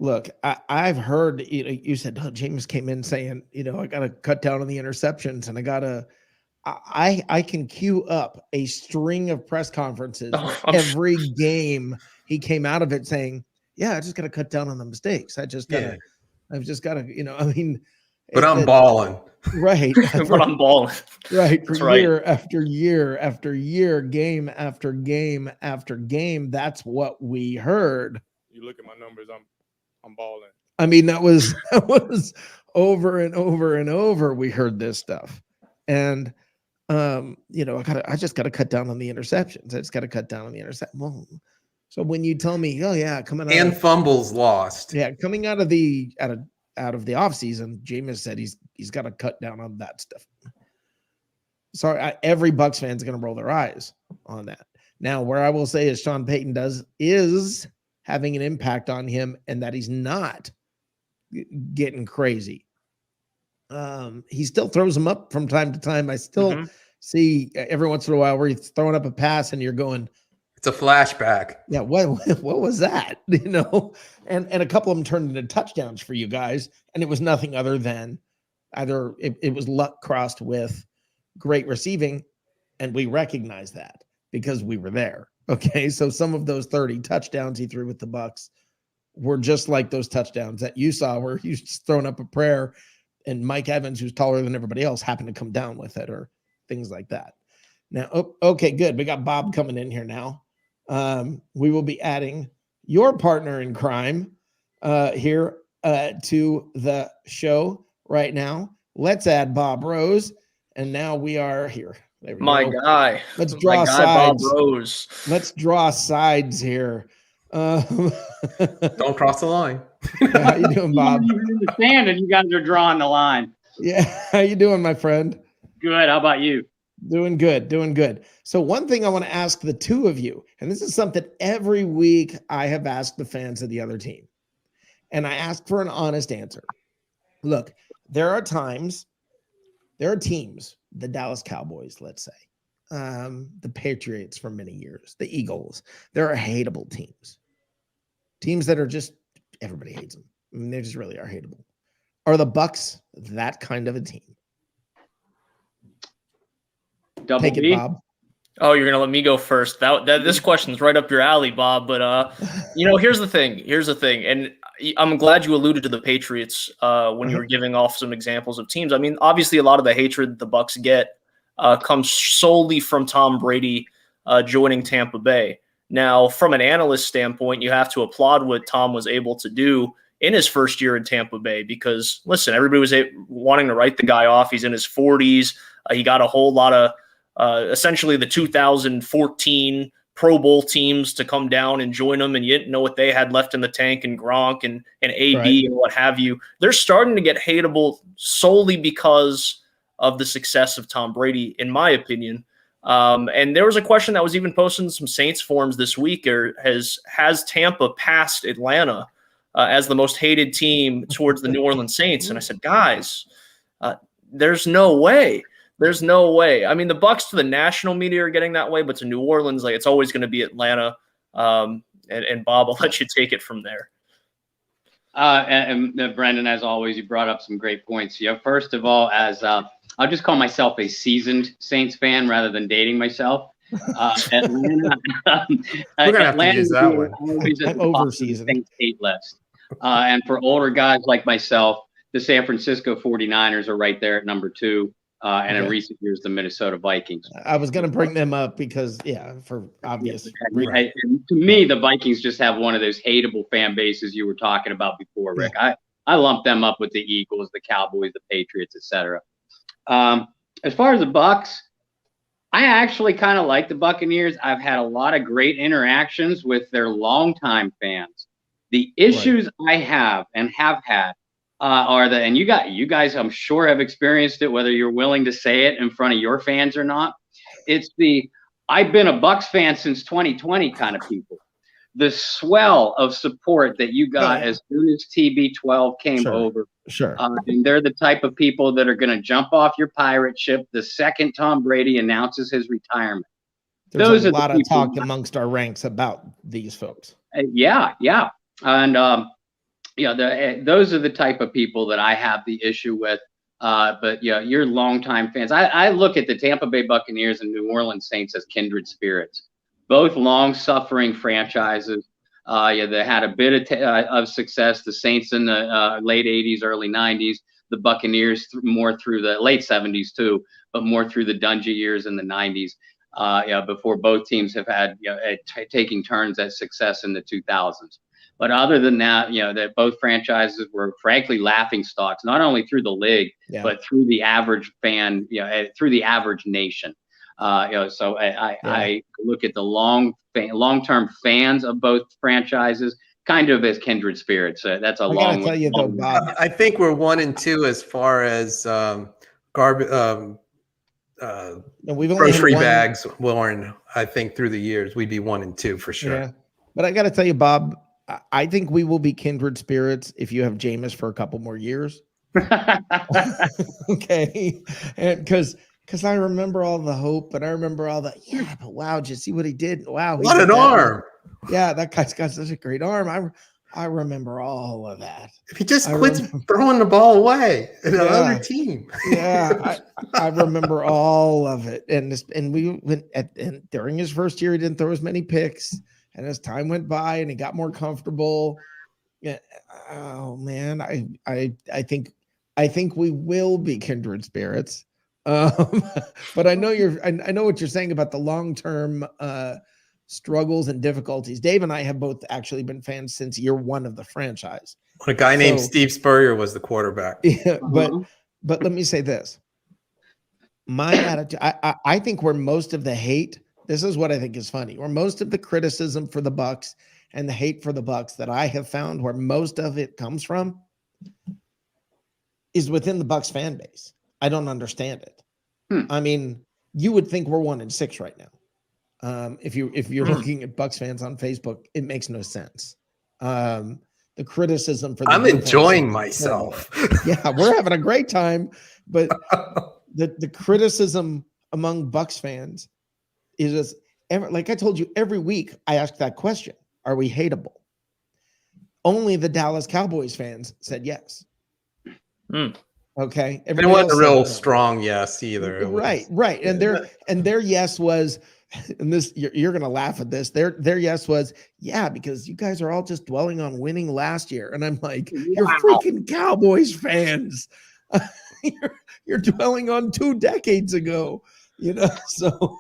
Look, I've heard, you said, Jameis came in saying, I got to cut down on the interceptions, and I can queue up a string of press conferences where every game he came out of it saying, yeah, I just got to cut down on the mistakes. I've just got to, but I'm balling. Right. But I'm balling. Right. That's For year after year after year, game after game after game. That's what we heard. You look at my numbers, I'm balling. I mean, that was over and over and over. We heard this stuff. And I just got to cut down on the interceptions. I just got to cut down on the interception. Well, so when you tell me, oh yeah, fumbles lost. Yeah, coming out of the offseason, Jameis said he's got to cut down on that stuff. Sorry, every Bucs fan's going to roll their eyes on that. Now, where I will say is Sean Payton is having an impact on him, and that he's not getting crazy. He still throws them up from time to time. I still see every once in a while where he's throwing up a pass and you're going, it's a flashback. Yeah, what was that? And a couple of them turned into touchdowns for you guys, and it was nothing other than either it was luck crossed with great receiving, and we recognize that because we were there. Okay, so some of those 30 touchdowns he threw with the Bucs were just like those touchdowns that you saw where he was just throwing up a prayer, and Mike Evans, who's taller than everybody else, happened to come down with it, or things like that. Now, okay, good. We got Bob coming in here now. We will be adding your partner in crime here to the show right now. Let's add Bob Rose, and now we are here. There we My go. guy. Let's draw Bob sides. Rose. Let's draw sides here. Don't cross the line. How you doing, Bob? You're in the stand, and you guys are drawing the line. Yeah, how you doing, my friend? Good. How about you? Doing good. So one thing I want to ask the two of you, and this is something every week I have asked the fans of the other team, and I ask for an honest answer. Look, there are teams, the Dallas Cowboys, let's say, the Patriots for many years, the Eagles. There are hateable teams that are just, everybody hates them. I mean, they just really are hateable. Are the Bucs that kind of a team? Take it, Bob. Oh, you're gonna let me go first. This question's right up your alley, Bob. But here's the thing, and I'm glad you alluded to the Patriots when you were giving off some examples of teams. I mean, obviously, a lot of the hatred the Bucs get comes solely from Tom Brady joining Tampa Bay. Now, from an analyst standpoint, you have to applaud what Tom was able to do in his first year in Tampa Bay, because listen, everybody was wanting to write the guy off. He's in his 40s. He got a whole lot of essentially the 2014 Pro Bowl teams to come down and join them, and you didn't know what they had left in the tank, and Gronk and AD and what have you. They're starting to get hateable solely because of the success of Tom Brady, in my opinion. And there was a question that was even posted in some Saints forums this week, or has Tampa passed Atlanta as the most hated team towards the New Orleans Saints? And I said, guys, there's no way. There's no way. I mean, the Bucs to the national media are getting that way, but to New Orleans, it's always going to be Atlanta. And Bob, I'll let you take it from there. And Brendan, as always, you brought up some great points. First of all, as I'll just call myself a seasoned Saints fan rather than dating myself. Atlanta, we're gonna have to use that one. I'm over seasoned. Saints hate list. And for older guys like myself, the San Francisco 49ers are right there at number 2. And in recent years, the Minnesota Vikings. I was going to bring them up because, for obvious reasons. To me, the Vikings just have one of those hateable fan bases you were talking about before, Rick. I lump them up with the Eagles, the Cowboys, the Patriots, etc. As far as the Bucs, I actually kind of like the Buccaneers. I've had a lot of great interactions with their longtime fans. The issues I have and have had are that, and you guys, I'm sure, have experienced it, whether you're willing to say it in front of your fans or not. It's the I've been a Bucs fan since 2020 kind of people. The swell of support that you got as soon as TB12 came over. Sure. And they're the type of people that are going to jump off your pirate ship the second Tom Brady announces his retirement. There's a lot of talk amongst our ranks about these folks. Yeah. And those are the type of people that I have the issue with. But yeah, you're longtime fans. I look at the Tampa Bay Buccaneers and New Orleans Saints as kindred spirits, both long-suffering franchises. They had a bit of success. The Saints in the late 80s, early 90s. The Buccaneers more through the late 70s too, but more through the Dungy years in the 90s. Before both teams have had taking turns at success in the 2000s. But other than that, that both franchises were frankly laughing stocks, not only through the league, but through the average fan, through the average nation. So I look at the long-term fans of both franchises kind of as kindred spirits. That's a long. I gotta tell you though, Bob. I think we're 1 and 2 as far as grocery bags worn. I think through the years we'd be 1 and 2 for sure. Yeah, but I got to tell you, Bob, I think we will be kindred spirits if you have Jameis for a couple more years. Okay, and because I remember all the hope, and I remember all the but wow, did you see what he did? Wow, what an arm! Yeah, that guy's got such a great arm. I remember all of that. If he just quits throwing the ball away in another team. I remember all of it. And we went and during his first year, he didn't throw as many picks. And as time went by and he got more comfortable. Yeah. Oh man, I think we will be kindred spirits. But I know I know what you're saying about the long-term struggles and difficulties. Dave and I have both actually been fans since year 1 of the franchise. A guy named Steve Spurrier was the quarterback. Yeah, but let me say this. My attitude, I think where most of the hate, this is what I think is funny, where most of the criticism for the Bucs and the hate for the Bucs that I have found where most of it comes from is within the Bucs fan base. I don't understand it. I mean, you would think we're 1 and 6 right now. If you're looking at Bucs fans on Facebook, it makes no sense. The criticism for I'm enjoying myself. Yeah, we're having a great time, but the criticism among Bucs fans is just like I told you, every week I ask that question: are we hateable? Only the Dallas Cowboys fans said yes. Okay, it wasn't a real strong yes either. Right. And their yes was, and this you're gonna laugh at this. Their yes was, yeah, because you guys are all just dwelling on winning last year. And I'm like, you're freaking Cowboys fans. you're dwelling on 2 decades ago, so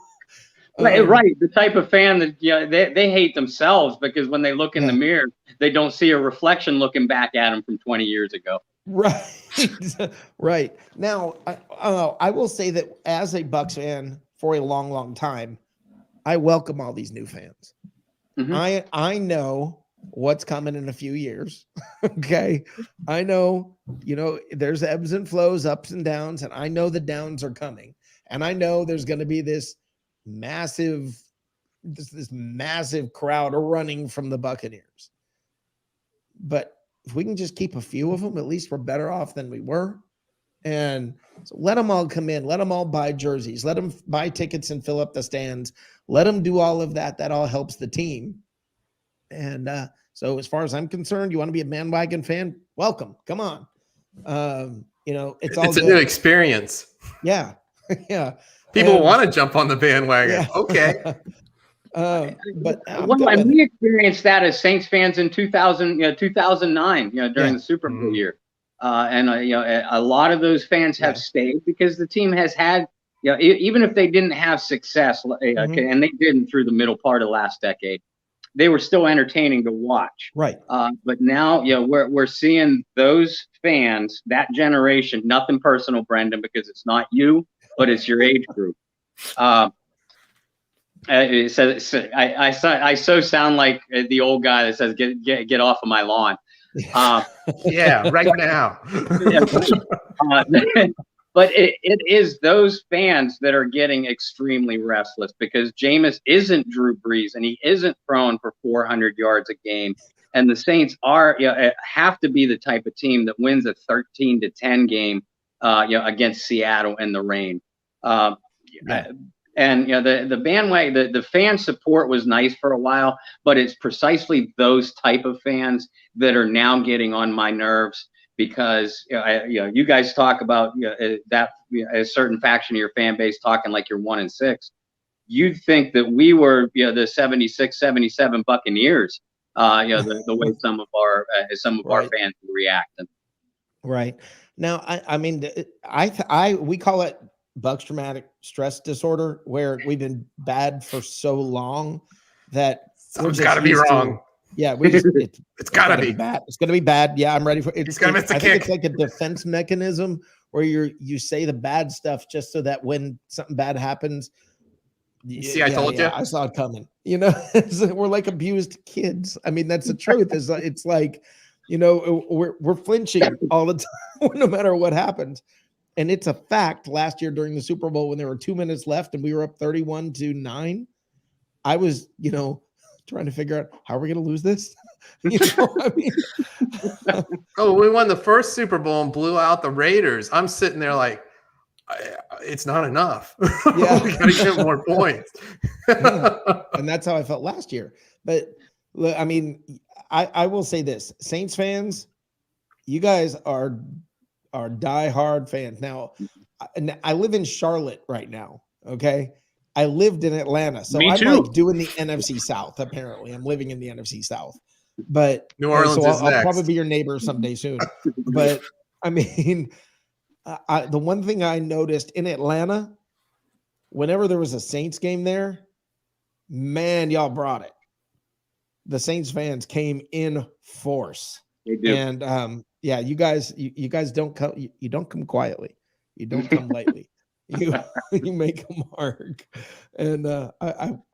right. The type of fan that they hate themselves because when they look in the mirror, they don't see a reflection looking back at them from 20 years ago. Right. Now, I will say that as a Bucs fan for a long, long time, I welcome all these new fans. I know what's coming in a few years. Okay. I know, there's ebbs and flows, ups and downs, and I know the downs are coming. And I know there's going to be this massive crowd running from the Buccaneers. But if we can just keep a few of them, at least we're better off than we were. And so let them all come in. Let them all buy jerseys. Let them buy tickets and fill up the stands. Let them do all of that. That all helps the team. And so as far as I'm concerned, you want to be a bandwagon fan? Welcome. Come on. It's all a new experience. Yeah. Yeah. People want to jump on the bandwagon. Yeah. Okay. And we experienced that as Saints fans in 2009, during the Super Bowl year. A lot of those fans have stayed because the team has had, even if they didn't have success, and they didn't through the middle part of last decade, they were still entertaining to watch. Right. But now, we're seeing those fans, that generation, nothing personal, Brendan, because it's not you, but it's your age group. It says I so sound like the old guy that says get off of my lawn. Yeah, right now. But it is those fans that are getting extremely restless because Jameis isn't Drew Brees and he isn't throwing for 400 yards a game. And the Saints have to be the type of team that wins a 13-10 game, against Seattle in the rain. And the bandwagon, the fan support was nice for a while, but it's precisely those type of fans that are now getting on my nerves because you guys talk about that a certain faction of your fan base talking like you're 1-6. You'd think that we were the 76, 77 Buccaneers. The way some of our fans were reacting. Right now, I mean, we call it Bucs traumatic stress disorder, where we've been bad for so long that something's got to be wrong. It's got to be bad. It's going to be bad. Yeah, I'm ready for it. He's going to miss the kick. I think it's like a defense mechanism where you say the bad stuff just so that when something bad happens, I told you. I saw it coming. We're like abused kids. I mean, that's the truth. It's like, we're flinching all the time, no matter what happens. And it's a fact. Last year during the Super Bowl, when there were 2 minutes left and we were up 31-9, I was, trying to figure out how are we going to lose this. I mean, we won the first Super Bowl and blew out the Raiders. I'm sitting there like, it's not enough. Yeah, we got to get more points. And that's how I felt last year. But I mean, I will say this: Saints fans, you guys are diehard fans. Now, I live in Charlotte right now. Okay, I lived in Atlanta, so I'm like doing the NFC South. Apparently, I'm living in the NFC South. But New Orleans so is next. I'll probably be your neighbor someday soon. But I mean. The one thing I noticed in Atlanta, whenever there was a Saints game there, man, y'all brought it. The Saints fans came in force. They do. And you guys don't come. You don't come quietly. You don't come lightly. You make them mark. And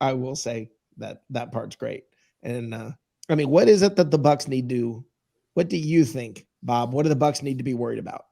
I will say that part's great. And I mean, what is it that the Bucs need to? What do you think, Bob? What do the Bucs need to be worried about?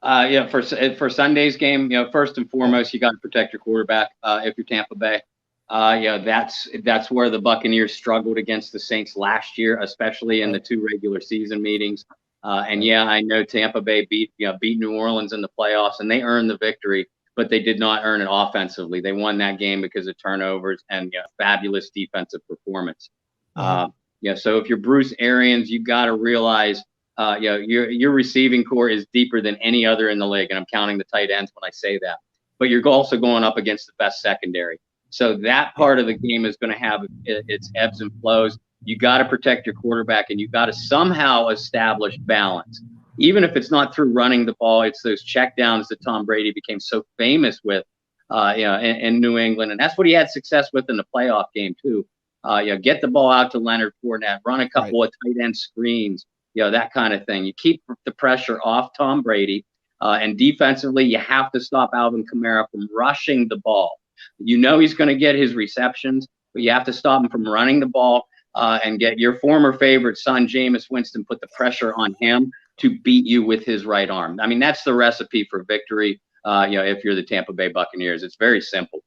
For Sunday's game, first and foremost, you got to protect your quarterback. If you're Tampa Bay, that's where the Buccaneers struggled against the Saints last year, especially in the 2 regular season meetings. I know Tampa Bay beat New Orleans in the playoffs, and they earned the victory, but they did not earn it offensively. They won that game because of turnovers and fabulous defensive performance. So if you're Bruce Arians, you got to realize. Your receiving core is deeper than any other in the league, and I'm counting the tight ends when I say that. But you're also going up against the best secondary. So that part of the game is going to have its ebbs and flows. You got to protect your quarterback, and you got to somehow establish balance. Even if it's not through running the ball, it's those checkdowns that Tom Brady became so famous with, in New England, and that's what he had success with in the playoff game too. Get the ball out to Leonard Fournette, run a couple of tight end screens. That kind of thing. You keep the pressure off Tom Brady, and defensively, you have to stop Alvin Kamara from rushing the ball. He's going to get his receptions, but you have to stop him from running the ball and get your former favorite son, Jameis Winston, put the pressure on him to beat you with his right arm. I mean, that's the recipe for victory, if you're the Tampa Bay Buccaneers. It's very simple.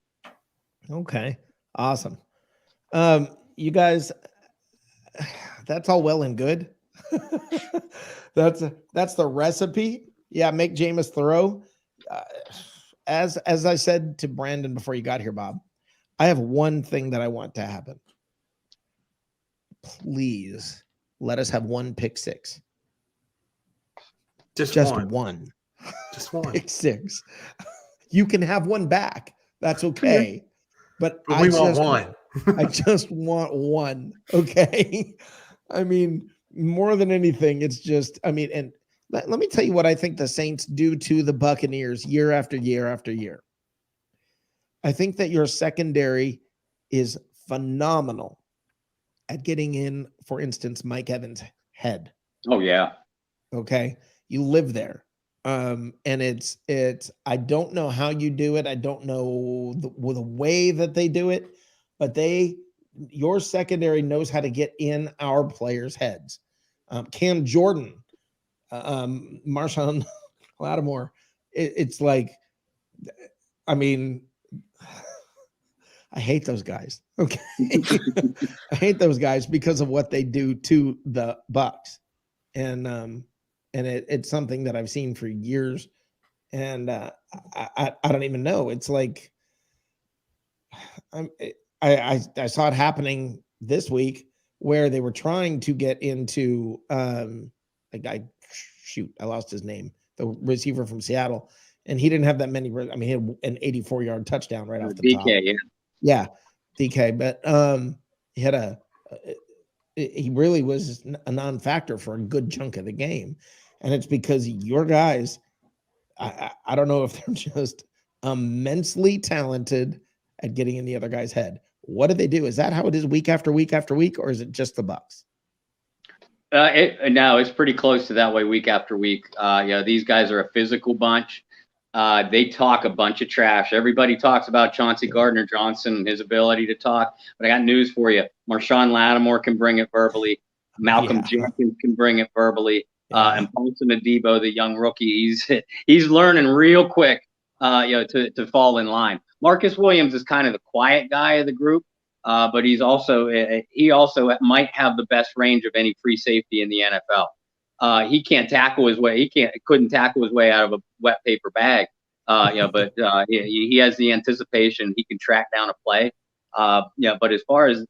Okay, awesome. You guys, that's all well and good. That's the recipe. Yeah, make Jameis throw. As I said to Brandon before you got here, Bob, I have one thing that I want to happen. Please let us have 1 pick six. Just one. Just one pick six. You can have one back. That's okay. But we want one. I just want one. Okay. I mean, more than anything, it's just, and let me tell you what I think the Saints do to the Buccaneers year after year after year. I think that your secondary is phenomenal at getting in, for instance, Mike Evans' head. Oh, yeah. Okay. You live there. And it's I don't know how you do it. I don't know the way that they do it, but your secondary knows how to get in our players' heads. Cam Jordan, Marshawn Lattimore. It's like, I mean, I hate those guys. Okay. I hate those guys because of what they do to the Bucs. And it's something that I've seen for years. And I don't even know. It's like, I saw it happening this week where they were trying to get into a guy, I lost his name, the receiver from Seattle, and he didn't have that many. I mean, he had an 84-yard touchdown right off the DK, top. Yeah, DK, but he had he really was a non-factor for a good chunk of the game, and it's because your guys, I don't know if they're just immensely talented at getting in the other guy's head. What do they do? Is that how it is week after week after week, or is it just the Bucs? No, it's pretty close to that way week after week. These guys are a physical bunch. They talk a bunch of trash. Everybody talks about Chauncey Gardner-Johnson and his ability to talk, but I got news for you. Marshawn Lattimore can bring it verbally. Malcolm Jenkins can bring it verbally. And Paulson Adebo, the young rookie, he's learning real quick, to fall in line. Marcus Williams is kind of the quiet guy of the group, but he also might have the best range of any free safety in the NFL. He can't tackle his way. Couldn't tackle his way out of a wet paper bag. But he has the anticipation. He can track down a play. But as far as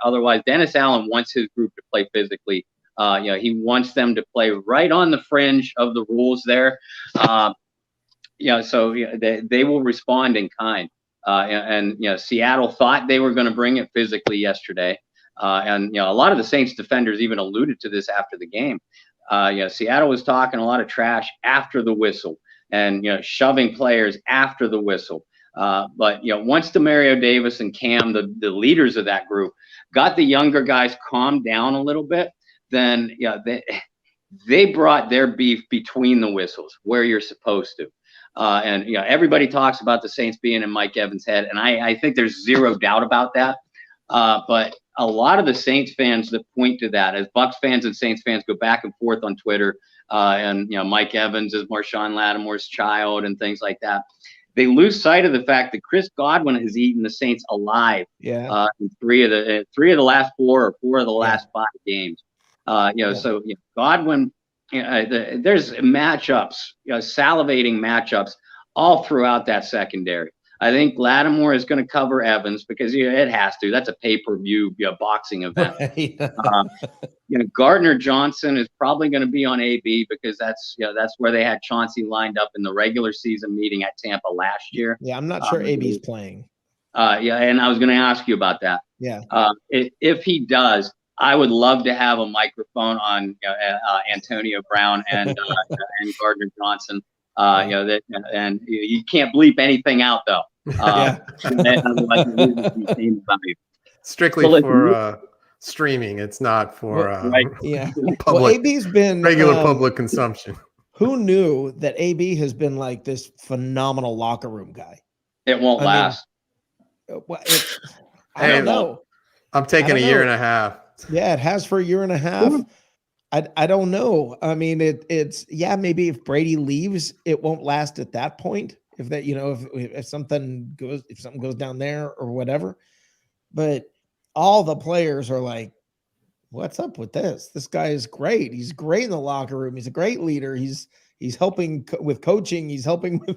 otherwise, Dennis Allen wants his group to play physically. He wants them to play right on the fringe of the rules there. So they will respond in kind. Seattle thought they were going to bring it physically yesterday. A lot of the Saints defenders even alluded to this after the game. Seattle was talking a lot of trash after the whistle and, shoving players after the whistle. But once Demario Davis and Cam, the leaders of that group, got the younger guys calmed down a little bit, then they brought their beef between the whistles where you're supposed to. Everybody talks about the Saints being in Mike Evans' head, and I think there's zero doubt about that. But a lot of the Saints fans that point to that, as Bucs fans and Saints fans go back and forth on Twitter, Mike Evans is Marshawn Lattimore's child and things like that, they lose sight of the fact that Chris Godwin has eaten the Saints alive. In three of the last four or four of the last 5 games. So Godwin. There's matchups, salivating matchups all throughout that secondary. I think Lattimore is going to cover Evans because it has to. That's a pay-per-view boxing event. Gardner-Johnson is probably going to be on AB because that's where they had Chauncey lined up in the regular season meeting at Tampa last year. Yeah, I'm not sure AB's playing. And I was going to ask you about that. Yeah. If he does, I would love to have a microphone on Antonio Brown and Gardner-Johnson. And you can't bleep anything out though. Strictly for streaming. It's not for public, AB's been regular public consumption. Who knew that AB has been like this phenomenal locker room guy? It won't last. I don't know. I'm taking a year and a half. Yeah, it has for a year and a half. I don't know. I mean, it's maybe if Brady leaves, it won't last at that point. If that, if something goes down there or whatever. But all the players are like, what's up with this? This guy is great. He's great in the locker room. He's a great leader. He's helping with coaching. He's helping with,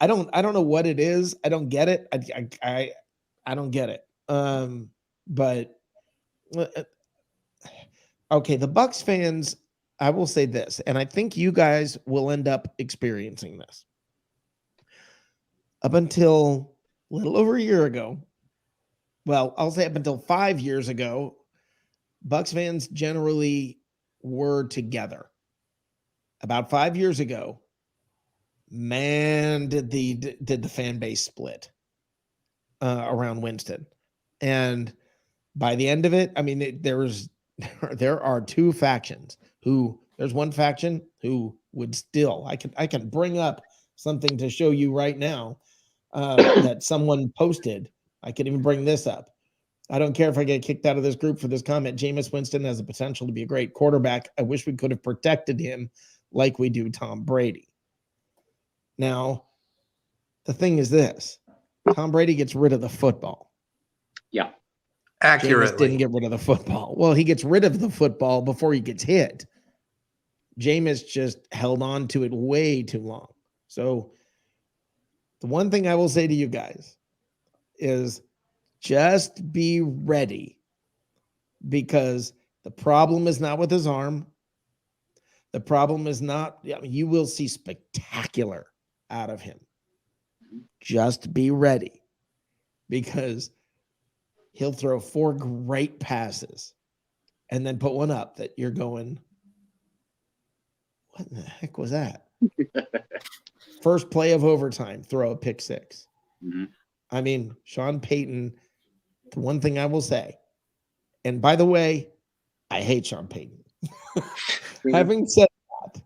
I don't know what it is. I don't get it. I don't get it. But okay, the Bucs fans, I will say this, and I think you guys will end up experiencing this. Up until a little over a year ago, well, I'll say up until 5 years ago, Bucs fans generally were together. About 5 years ago, man, did the fan base split around Winston. And by the end of it, I mean, there are 2 factions who There's one faction who would still, I can bring up something to show you right now that someone posted. I can even bring this up. I don't care if I get kicked out of this group for this comment. Jameis Winston has the potential to be a great quarterback. I wish we could have protected him like we do Tom Brady. Now, the thing is this. Tom Brady gets rid of the football. Yeah. Accurately. Jameis didn't get rid of the football. Well, he gets rid of the football before he gets hit. Jameis just held on to it way too long. So the one thing I will say to you guys is just be ready, because the problem is not with his arm. The problem is not, you will see spectacular out of him. Just be ready, because he'll throw 4 great passes and then put one up that you're going, what in the heck was that? First play of overtime, throw a pick 6. Mm-hmm. I mean, Sean Payton, the one thing I will say, and by the way, I hate Sean Payton. Having said that,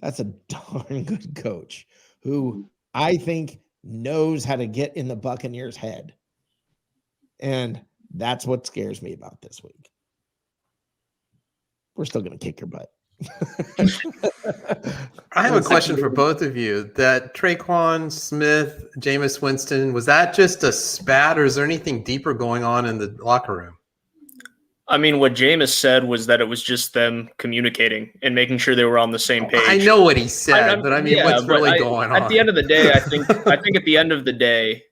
that's a darn good coach who I think knows how to get in the Buccaneers' head. And that's what scares me about this week. We're still going to kick your butt. I have a question for both of you. That Traquan Smith, Jameis Winston, was that just a spat, or is there anything deeper going on in the locker room? I mean, what Jameis said was that it was just them communicating and making sure they were on the same page. I know what he said, but I mean, what's really going on? At the end of the day, I think at the end of the day,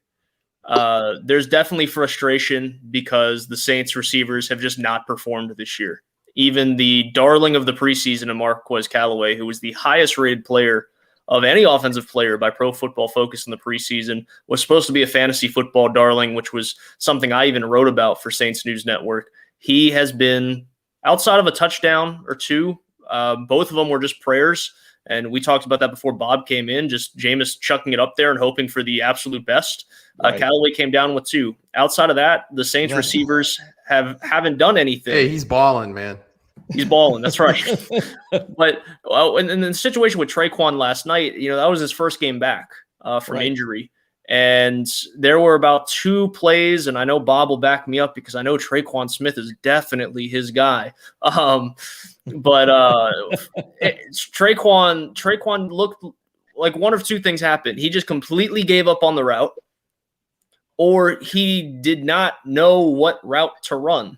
there's definitely frustration because the Saints receivers have just not performed this year. Even the darling of the preseason, Marquez Callaway, who was the highest rated player of any offensive player by Pro Football Focus in the preseason, was supposed to be a fantasy football darling, which was something I even wrote about for Saints News Network. He has been, outside of a touchdown or two, both of them were just prayers. And we talked about that before Bob came in, just Jameis chucking it up there and hoping for the absolute best. Right. Callaway came down with 2. Outside of that, the Saints receivers haven't done anything. Hey, he's balling, man. He's balling. That's right. But in the situation with Traquan last night, that was his first game back from injury. And there were about 2 plays, and I know Bob will back me up because I know Traquan Smith is definitely his guy. But Traquan looked like one of 2 things happened. He just completely gave up on the route, or he did not know what route to run.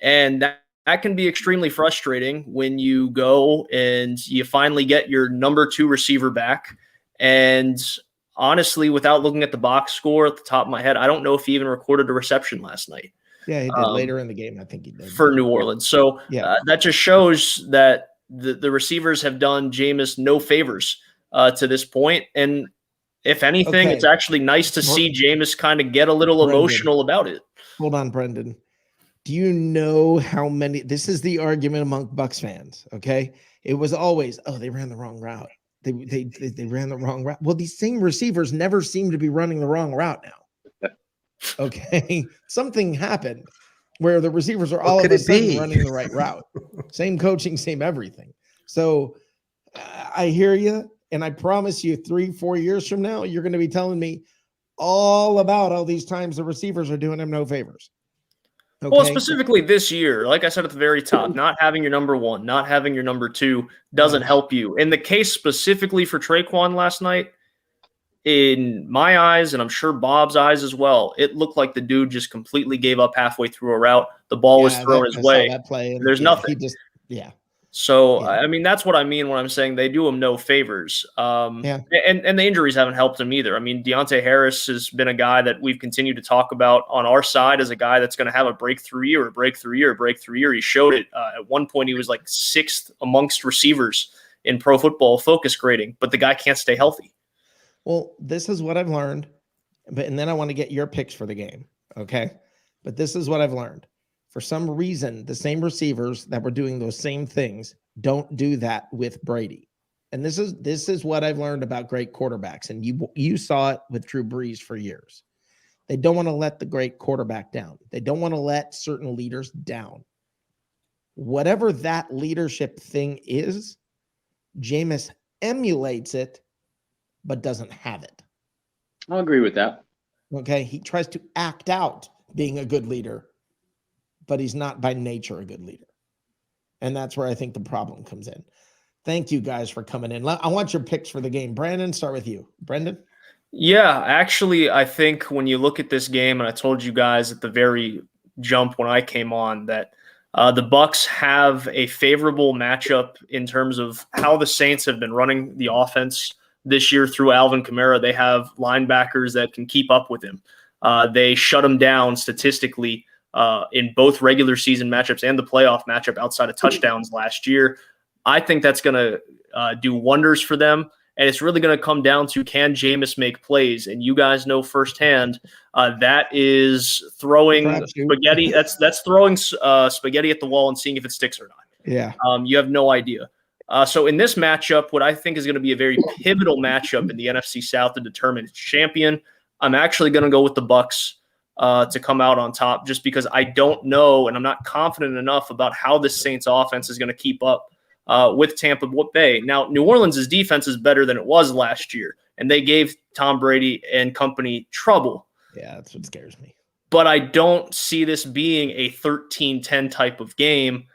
And that can be extremely frustrating when you go and you finally get your number 2 receiver back. And honestly, without looking at the box score at the top of my head, I don't know if he even recorded a reception last night. Yeah, he did later in the game. I think he did. For New Orleans. So that just shows that the receivers have done Jameis no favors to this point. And if anything, it's actually nice to see Jameis kind of get a little emotional about it. Hold on, Brendan. Do you know how many? This is the argument among Bucs fans, okay? It was always, they ran the wrong route. They ran the wrong route. Well, these same receivers never seem to be running the wrong route now. Okay, something happened where the receivers are all of a sudden running the right route. Same coaching, same everything. So I hear you, and I promise you 3-4 years from now, you're going to be telling me all about all these times the receivers are doing him no favors. Okay. Well, specifically this year, like I said at the very top, not having your number 1, not having your number 2 doesn't help you. In the case specifically for Traquan last night, in my eyes, and I'm sure Bob's eyes as well, it looked like the dude just completely gave up halfway through a route. The ball was thrown his way. There's nothing. So, I mean, that's what I mean when I'm saying they do him no favors. And the injuries haven't helped him either. I mean, Deontay Harris has been a guy that we've continued to talk about on our side as a guy that's going to have a breakthrough year. He showed it. At one point, he was like 6th amongst receivers in Pro Football Focus grading, but the guy can't stay healthy. Well, this is what I've learned, and then I want to get your picks for the game, okay? But this is what I've learned. For some reason, the same receivers that were doing those same things don't do that with Brady. And this is what I've learned about great quarterbacks. And you saw it with Drew Brees for years. They don't want to let the great quarterback down. They don't want to let certain leaders down. whatever that leadership thing is, Jameis emulates it, but doesn't have it. I'll agree with that. Okay. He tries to act out being a good leader, but he's not by nature a good leader. And that's where I think the problem comes in. Thank you guys for coming in. I want your picks for the game. Brandon, start with you. Brendan? Yeah, actually, I think when you look at this game, and I told you guys at the very jump when I came on that the Bucs have a favorable matchup in terms of how the Saints have been running the offense this year through Alvin Kamara. They have linebackers that can keep up with him. They shut him down statistically in both regular season matchups and the playoff matchup outside of touchdowns last year. I think that's going to do wonders for them. And it's really going to come down to, can Jameis make plays? And you guys know firsthand that is throwing spaghetti. That's throwing spaghetti at the wall and seeing if it sticks or not. Yeah. You have no idea. So in this matchup, what I think is going to be a very pivotal matchup in the NFC South to determine its champion, I'm actually going to go with the Bucs to come out on top, just because I don't know and I'm not confident enough about how this Saints offense is going to keep up with Tampa Bay. Now, New Orleans' defense is better than it was last year, and they gave Tom Brady and company trouble. Yeah, that's what scares me. But I don't see this being a 13-10 type of game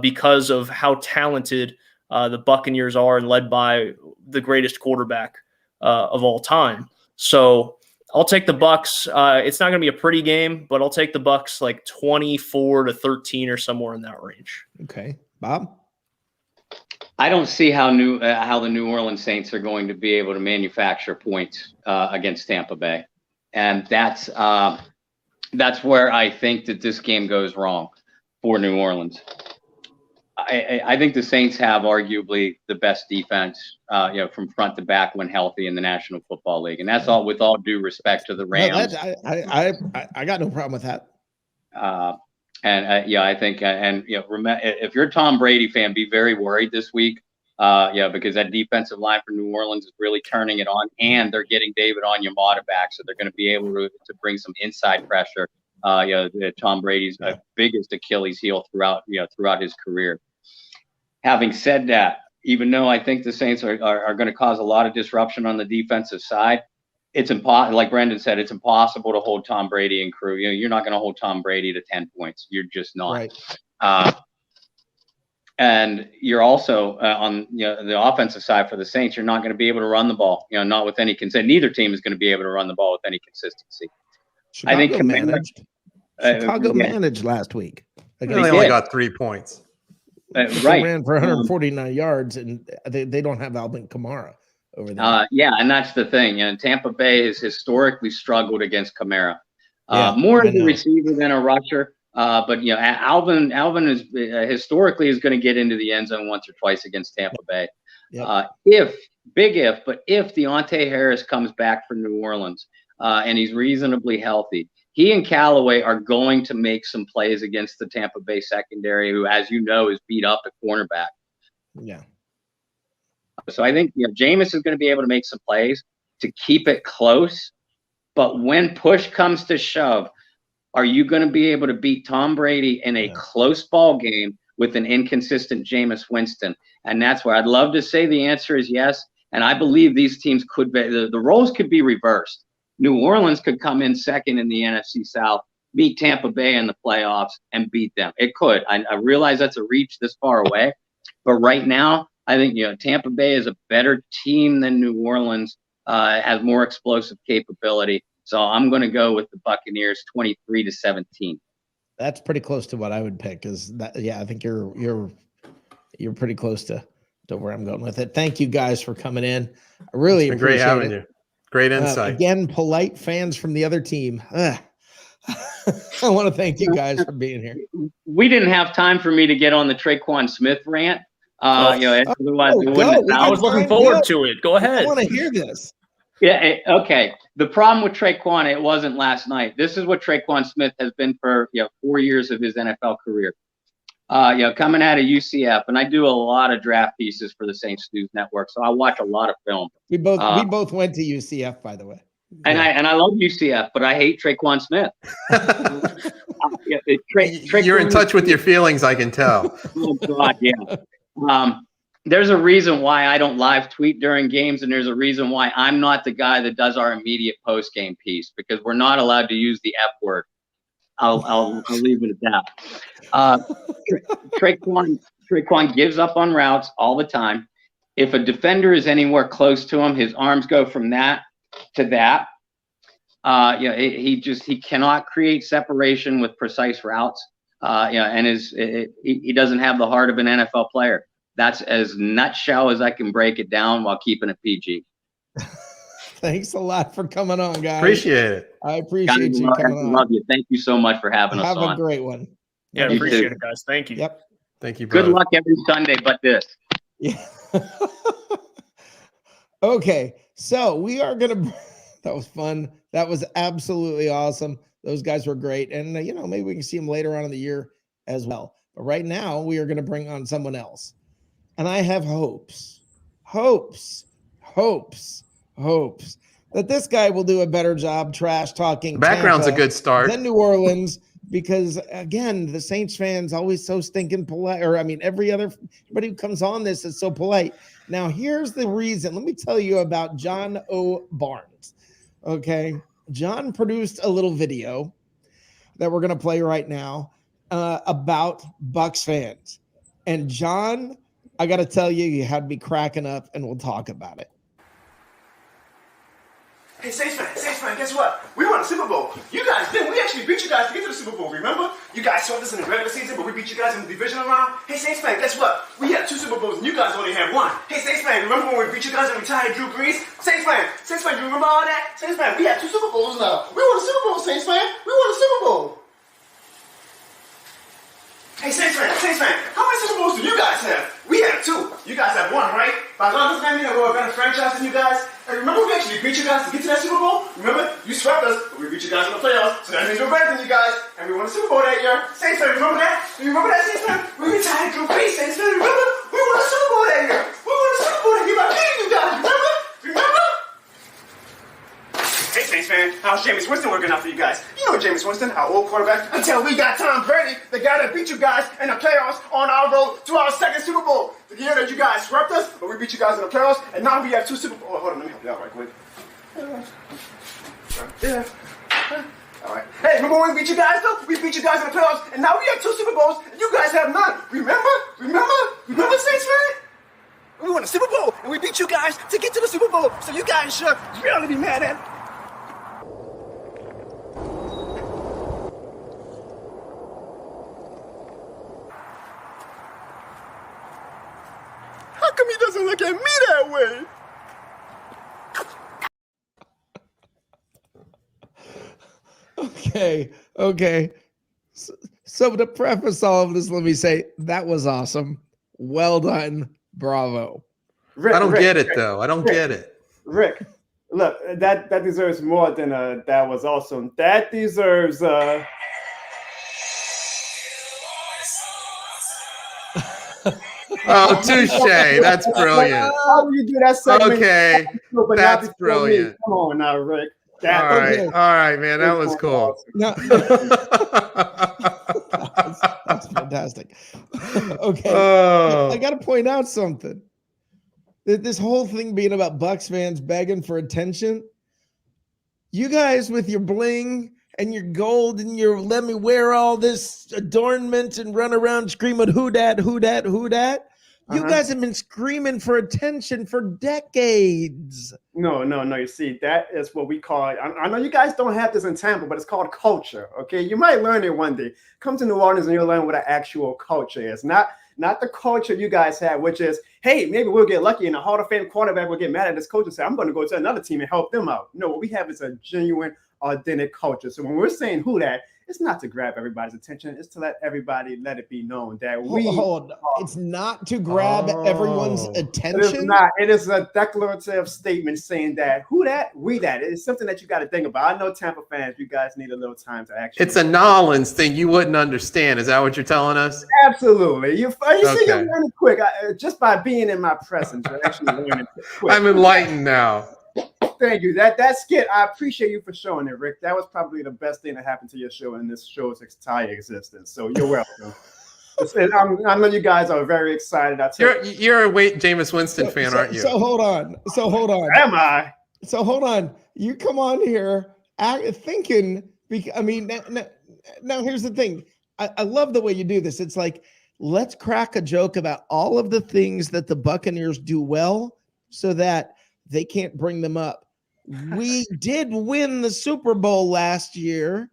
because of how talented the Buccaneers are and led by the greatest quarterback of all time. So I'll take the Bucs. It's not going to be a pretty game, but I'll take the Bucs like 24-13 or somewhere in that range. Okay. Bob? I don't see how the New Orleans Saints are going to be able to manufacture points against Tampa Bay, and that's where I think that this game goes wrong for New Orleans. I think the Saints have arguably the best defense, from front to back when healthy in the National Football League, and that's all with all due respect to the Rams. No, I got no problem with that. I think, remember, if you're a Tom Brady fan, be very worried this week, because that defensive line for New Orleans is really turning it on, and they're getting David Onyemata back, so they're going to be able to bring some inside pressure. Tom Brady's biggest Achilles heel throughout his career. Having said that, even though I think the Saints are going to cause a lot of disruption on the defensive side, it's impossible. Like Brendan said, it's impossible to hold Tom Brady and crew. You're not going to hold Tom Brady to 10 points. You're just not. Right. And you're also on the offensive side for the Saints. You're not going to be able to run the ball. Not with any consent. Neither team is going to be able to run the ball with any consistency. Chicago I think managed. Chicago managed last week. They only got 3 points. Right. They ran for 149 yards, and they don't have Alvin Kamara over there. And that's the thing. Tampa Bay has historically struggled against Kamara. More as a receiver than a rusher. But Alvin is historically is going to get into the end zone once or twice against Tampa Bay. Yep. If Deontay Harris comes back for New Orleans and he's reasonably healthy, he and Callaway are going to make some plays against the Tampa Bay secondary, who, as you know, is beat up at cornerback. Yeah. So I think Jameis is going to be able to make some plays to keep it close. But when push comes to shove, are you going to be able to beat Tom Brady in a close ball game with an inconsistent Jameis Winston? And that's where I'd love to say the answer is yes. And I believe these teams could be, the roles could be reversed. New Orleans could come in second in the NFC South, beat Tampa Bay in the playoffs, and beat them. It could. I realize that's a reach this far away. But right now, I think Tampa Bay is a better team than New Orleans, has more explosive capability. So I'm going to go with the Buccaneers 23-17. That's pretty close to what I would pick. I think you're pretty close to where I'm going with it. Thank you guys for coming in. I really appreciate great having you. Great insight. Again, polite fans from the other team. I want to thank you guys for being here. We didn't have time for me to get on the Traquan Smith rant. I was looking forward to it. Go ahead. I want to hear this. Yeah. Okay. The problem with Traquan, it wasn't last night. This is what Traquan Smith has been for 4 years of his NFL career. Coming out of UCF, and I do a lot of draft pieces for the Saints News Network, so I watch a lot of film. We both went to UCF, by the way. And I love UCF, but I hate Traquan Smith. You're in touch with your feelings, I can tell. Oh God, yeah. There's a reason why I don't live tweet during games, and there's a reason why I'm not the guy that does our immediate post game piece, because we're not allowed to use the F word. I'll leave it at that. Traquan gives up on routes all the time. If a defender is anywhere close to him, his arms go from that to that. He cannot create separation with precise routes. And he doesn't have the heart of an NFL player. That's as nutshell as I can break it down while keeping it PG. Thanks a lot for coming on, guys. Appreciate it. I appreciate you coming on. Love you. Thank you so much for having us on. Have a great one. Yeah, appreciate it, guys. Thank you. Yep. Thank you, brother. Good luck every Sunday, but this. Yeah. Okay, so we are gonna. That was fun. That was absolutely awesome. Those guys were great, and maybe we can see them later on in the year as well. But right now, we are going to bring on someone else, and I have hopes that this guy will do a better job trash talking. The background's Tampa a good start. Than New Orleans, because again, the Saints fans always so stinking polite. Everybody who comes on this is so polite. Now, here's the reason. Let me tell you about John O. Barnes. Okay, John produced a little video that we're going to play right now about Bucs fans. And John, I got to tell you, you had me cracking up, and we'll talk about it. Hey, Saints fan, guess what? We won the Super Bowl. You guys didn't. We actually beat you guys to get to the Super Bowl, remember? You guys swept us in the regular season, but we beat you guys in the divisional round. Hey, Saints fan, guess what? We had 2 Super Bowls, and you guys only had 1. Hey, Saints fan, remember when we beat you guys and retired Drew Brees? Saints fan, you remember all that? Saints fan, we had 2 Super Bowls now. We won the Super Bowl, Saints fan. We won the Super Bowl. Hey, Saints fan, how many Super Bowls do you guys have? We have 2. You guys have 1, right? But as long as that means that we're a better franchise than you guys. And remember, we actually beat you guys to get to that Super Bowl? Remember? You swept us, but we beat you guys in the playoffs, so that means we're better than you guys. And we won the Super Bowl that year. Saints fan, remember that? Do you remember that, Saints fan? We retired Drew Brees, Saints fan, remember? We won the Super Bowl that year. We won the Super Bowl that year by beating you guys, remember? Hey, Saints fan, how's Jameis Winston working out for you guys? You know Jameis Winston, our old quarterback, until we got Tom Brady, the guy that beat you guys in the playoffs on our road to our 2nd Super Bowl. The year that you guys swept us, but we beat you guys in the playoffs, and now we have 2 Super Bowls. Oh, hold on, let me help you out right quick. Yeah. All right. Hey, remember when we beat you guys, though? We beat you guys in the playoffs, and now we have 2 Super Bowls, and you guys have none. Remember, Saints fan? We won the Super Bowl, and we beat you guys to get to the Super Bowl, so you guys should really be mad at. How come he doesn't look at me that way? Okay. So to preface all of this, let me say that was awesome. Well done. Bravo. I don't get it, though. I don't get it. Rick, look, that deserves more than that was awesome. That deserves Oh, touche. That's brilliant. How do you do that segment? Okay, that's brilliant. Come on now, Rick. All right, man. That was cool. No. That's fantastic. Okay. I got to point out something. This whole thing being about Bucs fans begging for attention. You guys with your bling and your gold and your let me wear all this adornment and run around screaming who dat, who dat, who dat. You guys have been screaming for attention for decades. No. You see, that is what we call it. I know you guys don't have this in Tampa, but it's called culture. Okay, you might learn it one day. Come to New Orleans and you'll learn what an actual culture is. Not the culture you guys have, which is, hey, maybe we'll get lucky and a Hall of Fame quarterback will get mad at this coach and say, I'm going to go to another team and help them out. No, what we have is a genuine, authentic culture. So when we're saying who that, it's not to grab everybody's attention. It's to let it be known that it's not to grab everyone's attention. It is not. It is a declarative statement saying that who that, we that. It's something that you got to think about. I know Tampa fans, you guys need a little time to actually. It's a Nolans thing you wouldn't understand. Is that what you're telling us? Absolutely. See, you're learning quick. Just by being in my presence, you're actually learning quick. I'm enlightened now. Thank you. That skit, I appreciate you for showing it, Rick. That was probably the best thing that happened to your show in this show's entire existence. So you're welcome. I know you guys are very excited. You're a Jameis Winston fan, aren't you? So hold on. Am I? So hold on. You come on here thinking. I mean, now here's the thing. I love the way you do this. It's like, let's crack a joke about all of the things that the Buccaneers do well, so that they can't bring them up. We did win the Super Bowl last year.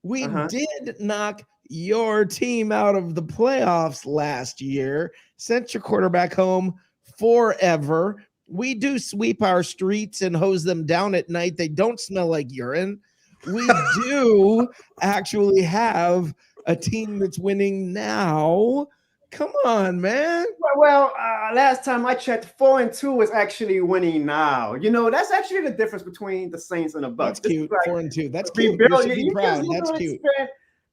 We did knock your team out of the playoffs last year, sent your quarterback home forever. We do sweep our streets and hose them down at night. They don't smell like urine. We do actually have a team that's winning now. Come on, man. Well, last time I checked, 4-2 is actually winning now. You know, that's actually the difference between the Saints and the Bucs. That's cute. 4-2. That's cute. You should be proud. That's cute.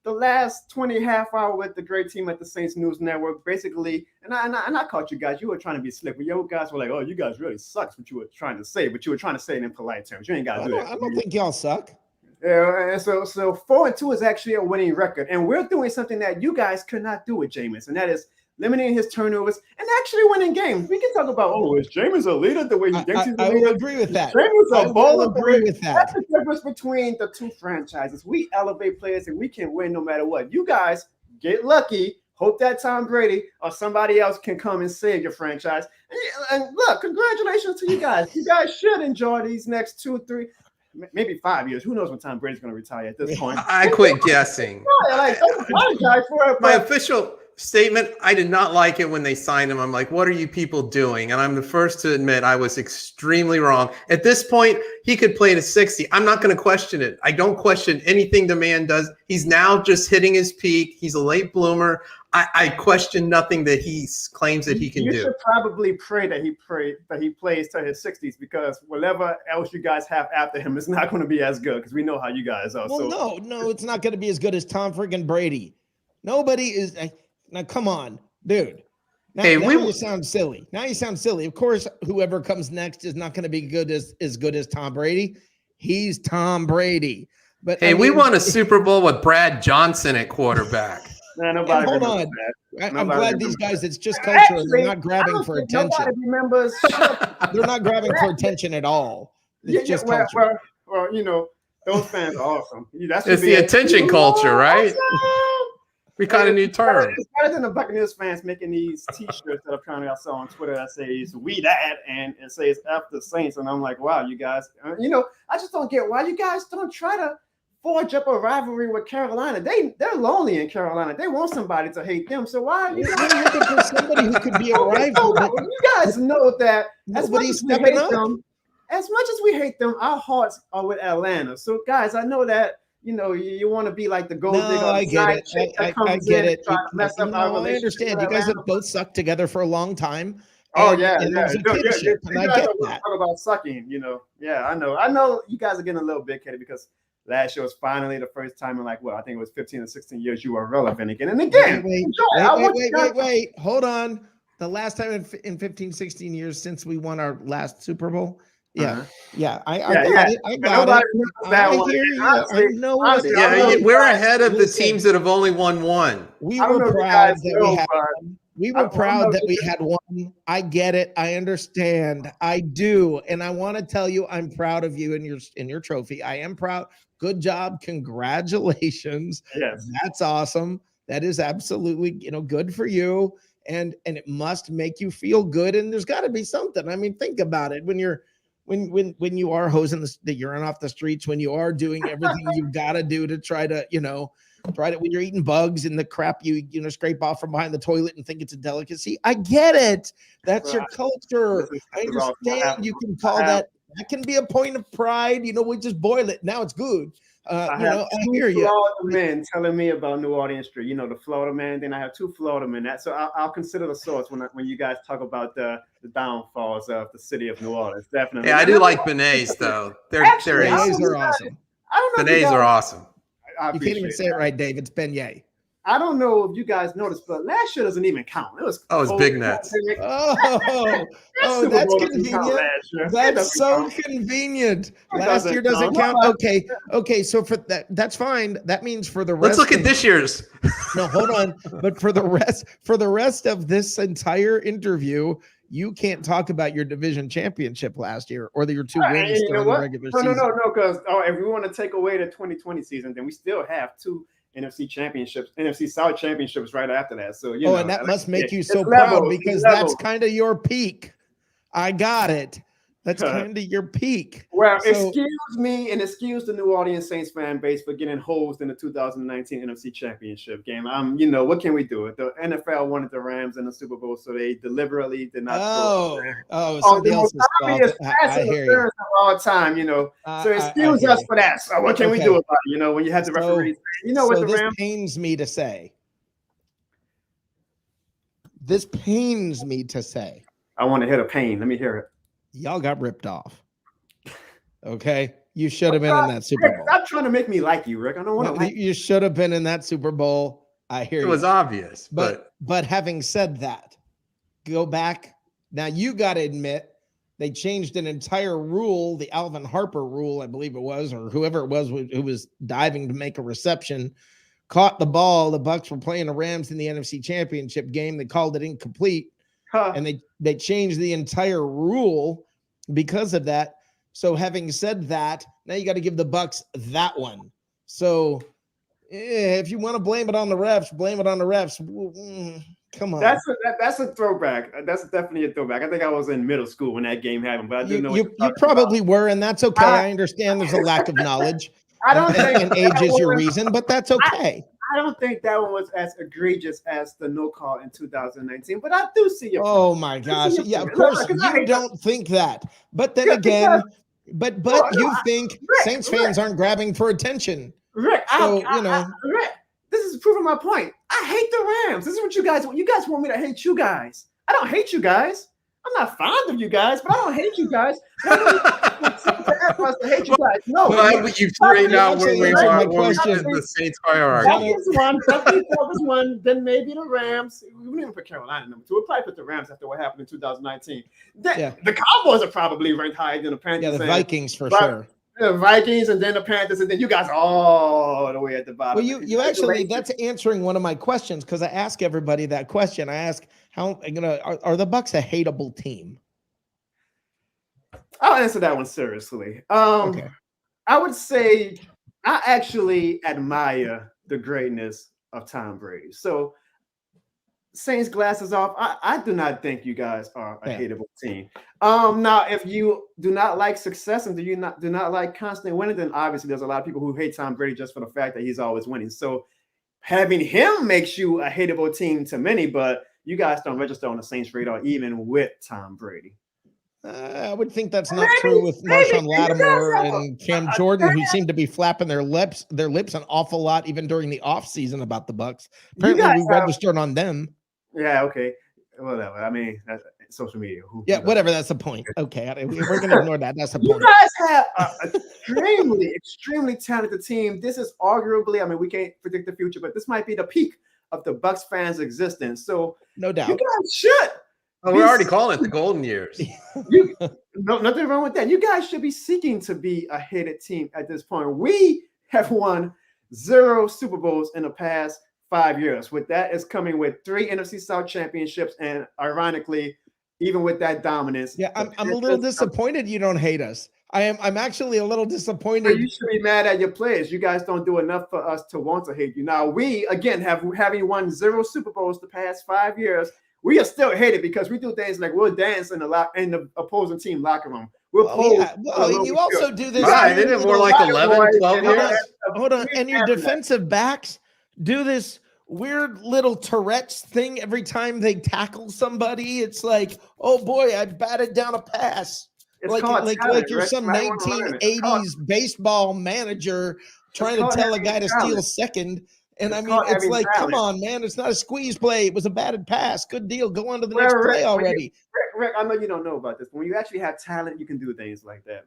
The last 20 half hour with the great team at the Saints News Network, basically, and I caught you guys. You were trying to be slick, but you guys were like, "Oh, you guys really sucks." What you were trying to say, but you were trying to say it in polite terms. You ain't got to do that. I don't think y'all suck. Yeah, and so 4-2 is actually a winning record, and we're doing something that you guys could not do with Jameis, and that is limiting his turnovers and actually winning games. We can talk about, is Jameis a leader the way he thinks he's a leader? I will agree with that. Jameis a bowler. Agree with that. That's the difference between the two franchises. We elevate players and we can win no matter what. You guys get lucky. Hope that Tom Brady or somebody else can come and save your franchise. And look, congratulations to you guys. You guys should enjoy these next 2, 3, maybe 5 years. Who knows when Tom Brady's going to retire at this point? I quit guessing. Don't apologize for it. My official statement, I did not like it when they signed him. I'm like, what are you people doing? And I'm the first to admit I was extremely wrong. At this point, he could play to 60. I'm not going to question it. I don't question anything the man does. He's now just hitting his peak. He's a late bloomer. I question nothing that he claims that he can do. You should probably pray that he plays to his 60s, because whatever else you guys have after him is not going to be as good, because we know how you guys are. Well, no, it's not going to be as good as Tom friggin' Brady. Nobody is. Now, come on, dude. Now you sound silly. Now you sound silly. Of course, whoever comes next is not going to be as good as Tom Brady. He's Tom Brady. But hey, we won a Super Bowl with Brad Johnson at quarterback. Hold on. I'm glad these guys, it's just culture. And they're not grabbing for attention. Remembers. They're not grabbing for attention at all. It's just culture. Well, you know, those fans are awesome. It's the attention culture, right? We kind of need term. It's better than the Buccaneers fans making these T-shirts that apparently I saw on Twitter that says "We that" and it says "F the Saints," and I'm like, wow, you guys. I just don't get why you guys don't try to forge up a rivalry with Carolina. They're lonely in Carolina. They want somebody to hate them. So why are you guys looking for somebody who could be a rival? You guys know that nobody's stepping up. As much as we hate them, our hearts are with Atlanta. So guys, I know that. You want to be like the gold digger. I get it. I get it. I understand. You guys have both sucked together for a long time. Oh yeah. And I get that. Talk about sucking. Yeah, I know. I know you guys are getting a little big headed because last year was finally the first time in I think it was 15 or 16 years you were relevant again. And again, wait. Hold on. The last time in 15, 16 years since we won our last Super Bowl. I got it. I hear you. I know what we're ahead of the teams that have only won one. We were proud that we had one. We were proud that we had one. I get it. I understand. I do. And I want to tell you, I'm proud of you in your trophy. I am proud. Good job. Congratulations. Yes. That's awesome. That is absolutely, good for you. And it must make you feel good. And there's got to be something. I mean, think about it. When you are hosing the urine off the streets, when you are doing everything you've got to do to try to, when you're eating bugs and the crap you scrape off from behind the toilet and think it's a delicacy. I get it. That's your culture. I understand. You can call that can be a point of pride. We just boil it. Now it's good. I hear you. Florida men telling me about New Orleans Street. The Florida man. Then I have 2 Florida men. So I'll consider the source when you guys talk about the downfalls of the city of New Orleans. Definitely. Yeah, I do like beignets though. Beignets are awesome. Beignets are awesome. You can't even say it right, Dave. It's beignet. I don't know if you guys noticed, but last year doesn't even count. It was Big Nets. That's convenient. That's so convenient. Last year doesn't count. Okay. So for that's fine. That means for the rest. Let's look at this year's. No, hold on. But for the rest of this entire interview, you can't talk about your division championship last year or your 2 wins during the regular season. No, because if we want to take away the 2020 season, then we still have 2 NFC South championships right after that. So and that must make you so proud because that's kind of your peak. I got it. That's kind of your peak. Well, excuse me and excuse the New Orleans Saints fan base for getting hosed in the 2019 NFC Championship game. What can we do? The NFL wanted the Rams in the Super Bowl, so they deliberately did not. Somebody else's fault. I hear you. Of all time, So excuse us for that. So what can we do about it? When you have the referees, what the Rams. Pains me to say. This pains me to say. I want to hit a pain. Let me hear it. Y'all got ripped off. Okay. You should have been in that Super Bowl. Stop trying to make me like you, Rick. I don't want to like you. You should have been in that Super Bowl. I hear you. It was obvious. But having said that, go back. Now you got to admit they changed an entire rule, the Alvin Harper rule, I believe it was, or whoever it was who was diving to make a reception, caught the ball. The Bucs were playing the Rams in the NFC Championship game. They called it incomplete. And they changed the entire rule because of that. So having said that, now you got to give the Bucs that one. So if you want to blame it on the refs, blame it on the refs. Come on. That's a throwback. That's definitely a throwback. I think I was in middle school when that game happened, but I do know you probably were, and that's okay. I understand there's a lack of knowledge. I don't think and age is your reason, but that's okay. I don't think that one was as egregious as the no call in 2019, but I do see your point. Oh my gosh. Yeah, of course you don't think that. But then again, but you think Saints fans aren't grabbing for attention. Rick, Rick, this is proving my point. I hate the Rams. This is what you guys want. You guys want me to hate you guys. I don't hate you guys. I'm not fond of you guys, but I don't hate you guys. To hate you guys. No, why would you straighten out where we are the Saints hierarchy? That was one. Then maybe the Rams. We wouldn't even put Carolina number 2. We'll probably put the Rams after what happened in 2019. The Cowboys are probably ranked higher than the Panthers. Yeah, the Vikings for sure. The Vikings and then the Panthers, and then you guys all the way at the bottom. Well, you actually, that's answering one of my questions because I ask everybody that question. I ask, are the Bucs a hateable team? I'll answer that one seriously. Okay. I would say I actually admire the greatness of Tom Brady. So Saints glasses off. I do not think you guys are a hateable team. Now, if you do not like success and do not like constant winning, then obviously there's a lot of people who hate Tom Brady just for the fact that he's always winning. So having him makes you a hateable team to many, but you guys don't register on the Saints radar even with Tom Brady. I would think that's not true with Marshawn Lattimore and Cam Jordan, who seem to be flapping their lips an awful lot even during the offseason about the Bucs. Apparently, we registered on them. Yeah, okay. Whatever. I mean, that's social media. Whatever. That's the point. Okay. We're going to ignore that. That's the point. You guys have an extremely talented team. This is arguably, we can't predict the future, but this might be the peak of the Bucs fans' existence. So, no doubt. You guys should. We're already calling it the golden years. Nothing wrong with that. You guys should be seeking to be a hated team at this point. We have won 0 Super Bowls in the past 5 years. With that is coming with 3 NFC South championships, and ironically, even with that dominance. Yeah, I'm a little disappointed you don't hate us. I'm actually a little disappointed. You should be mad at your players. You guys don't do enough for us to want to hate you. Now, we again having won 0 Super Bowls the past 5 years. We are still hated because we do things like we'll dance in the opposing team locker room. We'll you also do this. Isn't it more like 11, 12 years? Hold on. And your defensive backs do this weird little Tourette's thing every time they tackle somebody. It's like, oh boy, I batted down a pass. Like you're some 1980s baseball manager trying to tell a guy to steal second. And it's like, come on, man, it's not a squeeze play. It was a batted pass. Good deal. Go on to the next play already. Rick, I know you don't know about this, but when you actually have talent, you can do things like that.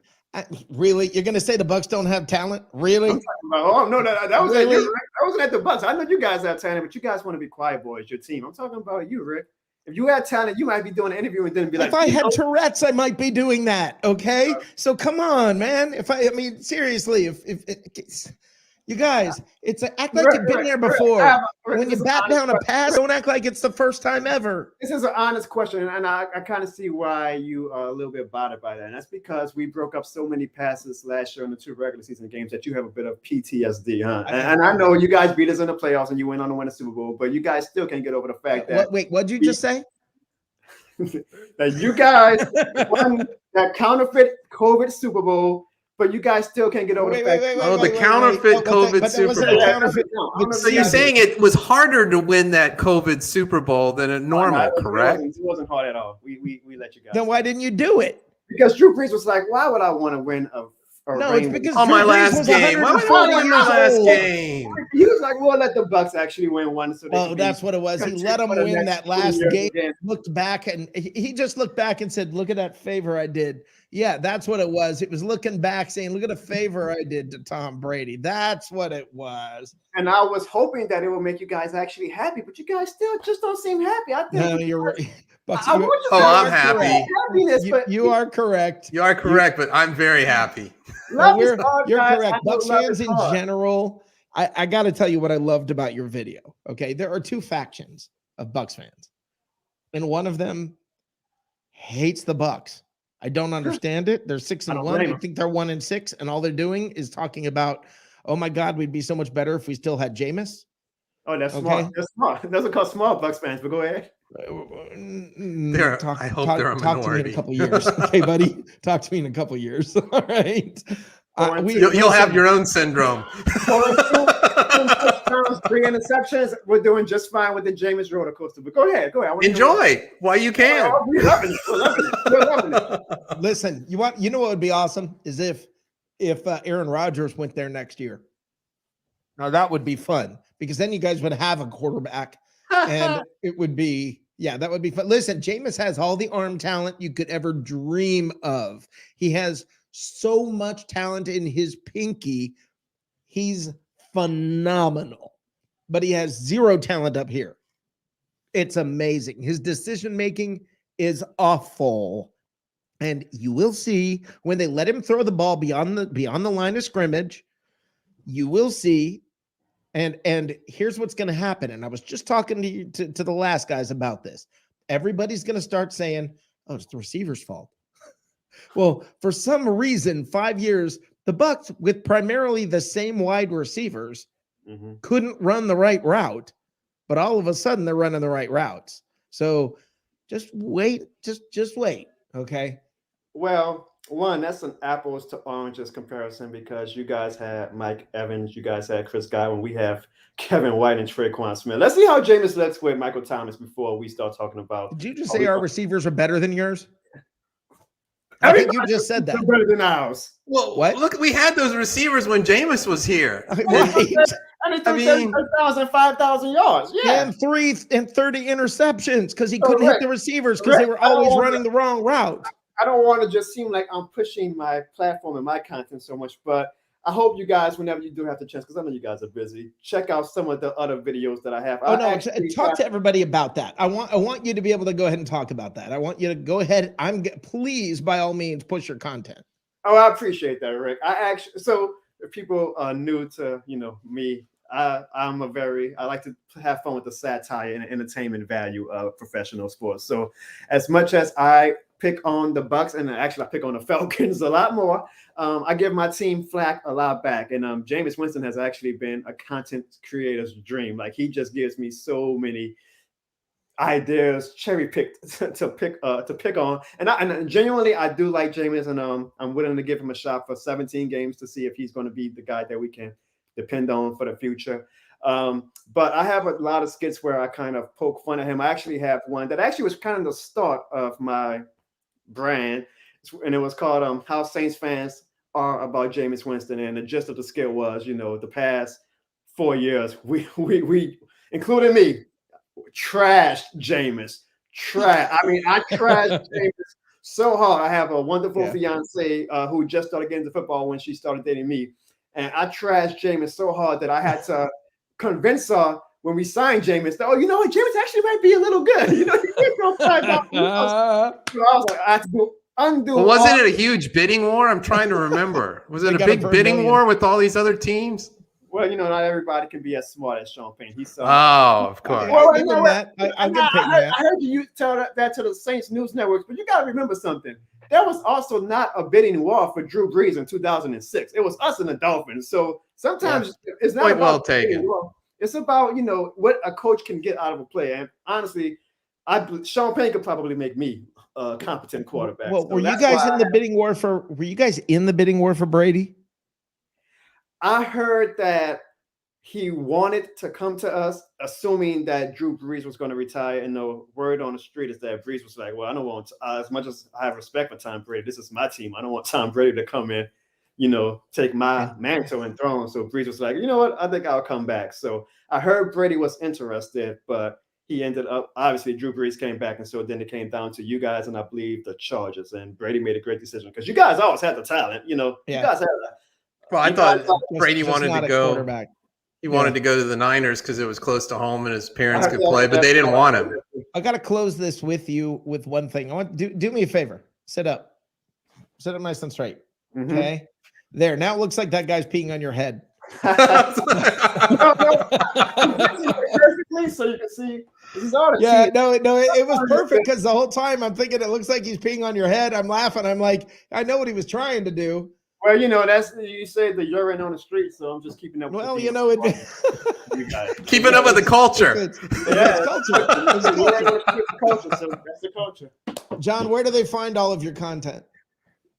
Really? You're going to say the Bucs don't have talent? Really? I'm talking about, oh no, that was Really? at you, Rick. I wasn't at the Bucs. I know you guys have talent, but you guys want to be quiet boys. Your team. I'm talking about you, Rick. If you had talent, you might be doing an interview and then be like, if I had Tourette's, I might be doing that. Okay, so come on, man. I mean, seriously, if you guys, act like you've been there before. When you bat down a pass, don't act like it's the first time ever. This is an honest question, and I kind of see why you are a little bit bothered by that. And that's because we broke up so many passes last year in the 2 regular season games that you have a bit of PTSD, huh? And I know you guys beat us in the playoffs and you went on to win a Super Bowl, but you guys still can't get over the fact that. Wait, what'd you just say? That you guys won that counterfeit COVID Super Bowl. But you guys still can't get over the fact. The counterfeit COVID Super Bowl. So you're saying it was harder to win that COVID Super Bowl than a normal, correct? It wasn't hard at all. We let you guys. Then why didn't you do it? Because Drew Brees was like, why would I want to win a no, it's because on my last game. Why would I win my last game? He was like, we'll let the Bucs actually win one. So that's what it was. He let them win that last game. Looked back and he just looked back and said, look at that favor I did. Yeah, that's what it was. It was looking back saying, look at the favor I did to Tom Brady. That's what it was. And I was hoping that it will make you guys actually happy, but you guys still just don't seem happy. I think no, you're right. I'm happy. You are correct. You are correct, but I'm very happy. You're correct. Bucs fans in general, I got to tell you what I loved about your video. Okay, there are 2 factions of Bucs fans, and one of them hates the Bucs. I don't understand it. They're 6-1. I think they're 1-6, and all they're doing is talking about, oh my God, we'd be so much better if we still had Jameis. Oh, that's smart. That's smart. It doesn't call small Bucs fans, but go ahead. I hope they're a minority. Talk to me in a couple years, okay, buddy. Talk to me in a couple years. All right. You'll have your own syndrome. 3 interceptions. We're doing just fine with the Jameis roller coaster. But go ahead. Enjoy while you can. We're loving it. We're loving it. Listen, you know what would be awesome is if Aaron Rodgers went there next year. Now that would be fun because then you guys would have a quarterback and it would be, that would be fun. Listen, Jameis has all the arm talent you could ever dream of. He has so much talent in his pinky. He's phenomenal, but he has 0 talent up here. It's amazing. His decision-making is awful. And you will see when they let him throw the ball beyond the line of scrimmage, you will see. And here's what's going to happen. And I was just talking to you, to the last guys about this. Everybody's going to start saying, oh, it's the receiver's fault. Well, for some reason, 5 years, the Bucs, with primarily the same wide receivers, couldn't run the right route. But all of a sudden, they're running the right routes. So just wait. Just wait. Okay. Well, one, that's an apples to oranges comparison because you guys had Mike Evans, you guys had Chris Godwin, we have Kevin White and Traquan Smith. Let's see how Jameis looks with Michael Thomas before we start talking about. Did you just say our receivers are better than yours? I think you just said that. Better than ours. Well, what? Look, we had those receivers when Jameis was here. Right. I mean, 30,000, 5,000 yards. Yeah. And 30 interceptions because he couldn't hit the receivers because they were always running the wrong route. I don't want to just seem like I'm pushing my platform and my content so much, but I hope you guys, whenever you do have the chance, because I know you guys are busy, check out some of the other videos that I have. Talk to everybody about that. I want you to be able to go ahead and talk about that. I want you to go ahead. Please, by all means, push your content. Oh, I appreciate that, Rick. So if people are new to me, I like to have fun with the satire and entertainment value of professional sports. So as much as I pick on the Bucs, and actually I pick on the Falcons a lot more, I give my team flack a lot back. And Jameis Winston has actually been a content creator's dream. Like, he just gives me so many ideas, cherry picked to pick on. And genuinely, I do like Jameis, and I'm willing to give him a shot for 17 games to see if he's going to be the guy that we can depend on for the future. But I have a lot of skits where I kind of poke fun at him. I actually have one that actually was kind of the start of my brand, and it was called How Saints Fans Are About Jameis Winston. And the gist of the skit was, the past 4 years, we including me, trashed Jameis, trash. I mean, I trashed James so hard. I have a wonderful fiance who just started getting into football when she started dating me. And I trashed Jameis so hard that I had to convince her when we signed Jameis that, oh, you know what, Jameis actually might be a little good. You know, he did go 5 out. So I was like, I have to undo. Well, wasn't it a huge bidding war? I'm trying to remember. Was it a big bidding war with all these other teams? Well, you know, not everybody can be as smart as Sean Payne. He's of course. I heard you tell that to the Saints news networks, but you got to remember something. There was also not a bidding war for Drew Brees in 2006. It was us and the Dolphins. So sometimes it's not about well taken. War. It's about, you know, what a coach can get out of a player. And honestly, Sean Payne could probably make me a competent quarterback. Well, were you guys in the bidding war for? Were you guys in the bidding war for Brady? I heard that he wanted to come to us, assuming that Drew Brees was going to retire. And the word on the street is that Brees was like, well, I don't want as much as I have respect for Tom Brady. This is my team. I don't want Tom Brady to come in, you know, take my mantle and throne. So Brees was like, you know what? I think I'll come back. So I heard Brady was interested, but he ended up, obviously, Drew Brees came back. And so then it came down to you guys and I believe the Chargers. And Brady made a great decision because you guys always had the talent. You know, you guys had that. Well, I thought Brady wanted to go. He wanted to go to the Niners because it was close to home and his parents could play, but they didn't want him. I got to close this with you with one thing. I want do me a favor. Sit up nice and straight. Okay, there. Now it looks like that guy's peeing on your head. So you can see. It was perfect because the whole time I'm thinking it looks like he's peeing on your head. I'm laughing. I'm like, I know what he was trying to do. Well, you know, you say the urine on the street, so I'm just keeping up. Well, you know, keeping up with the culture. It's culture. So that's the culture. John, where do they find all of your content?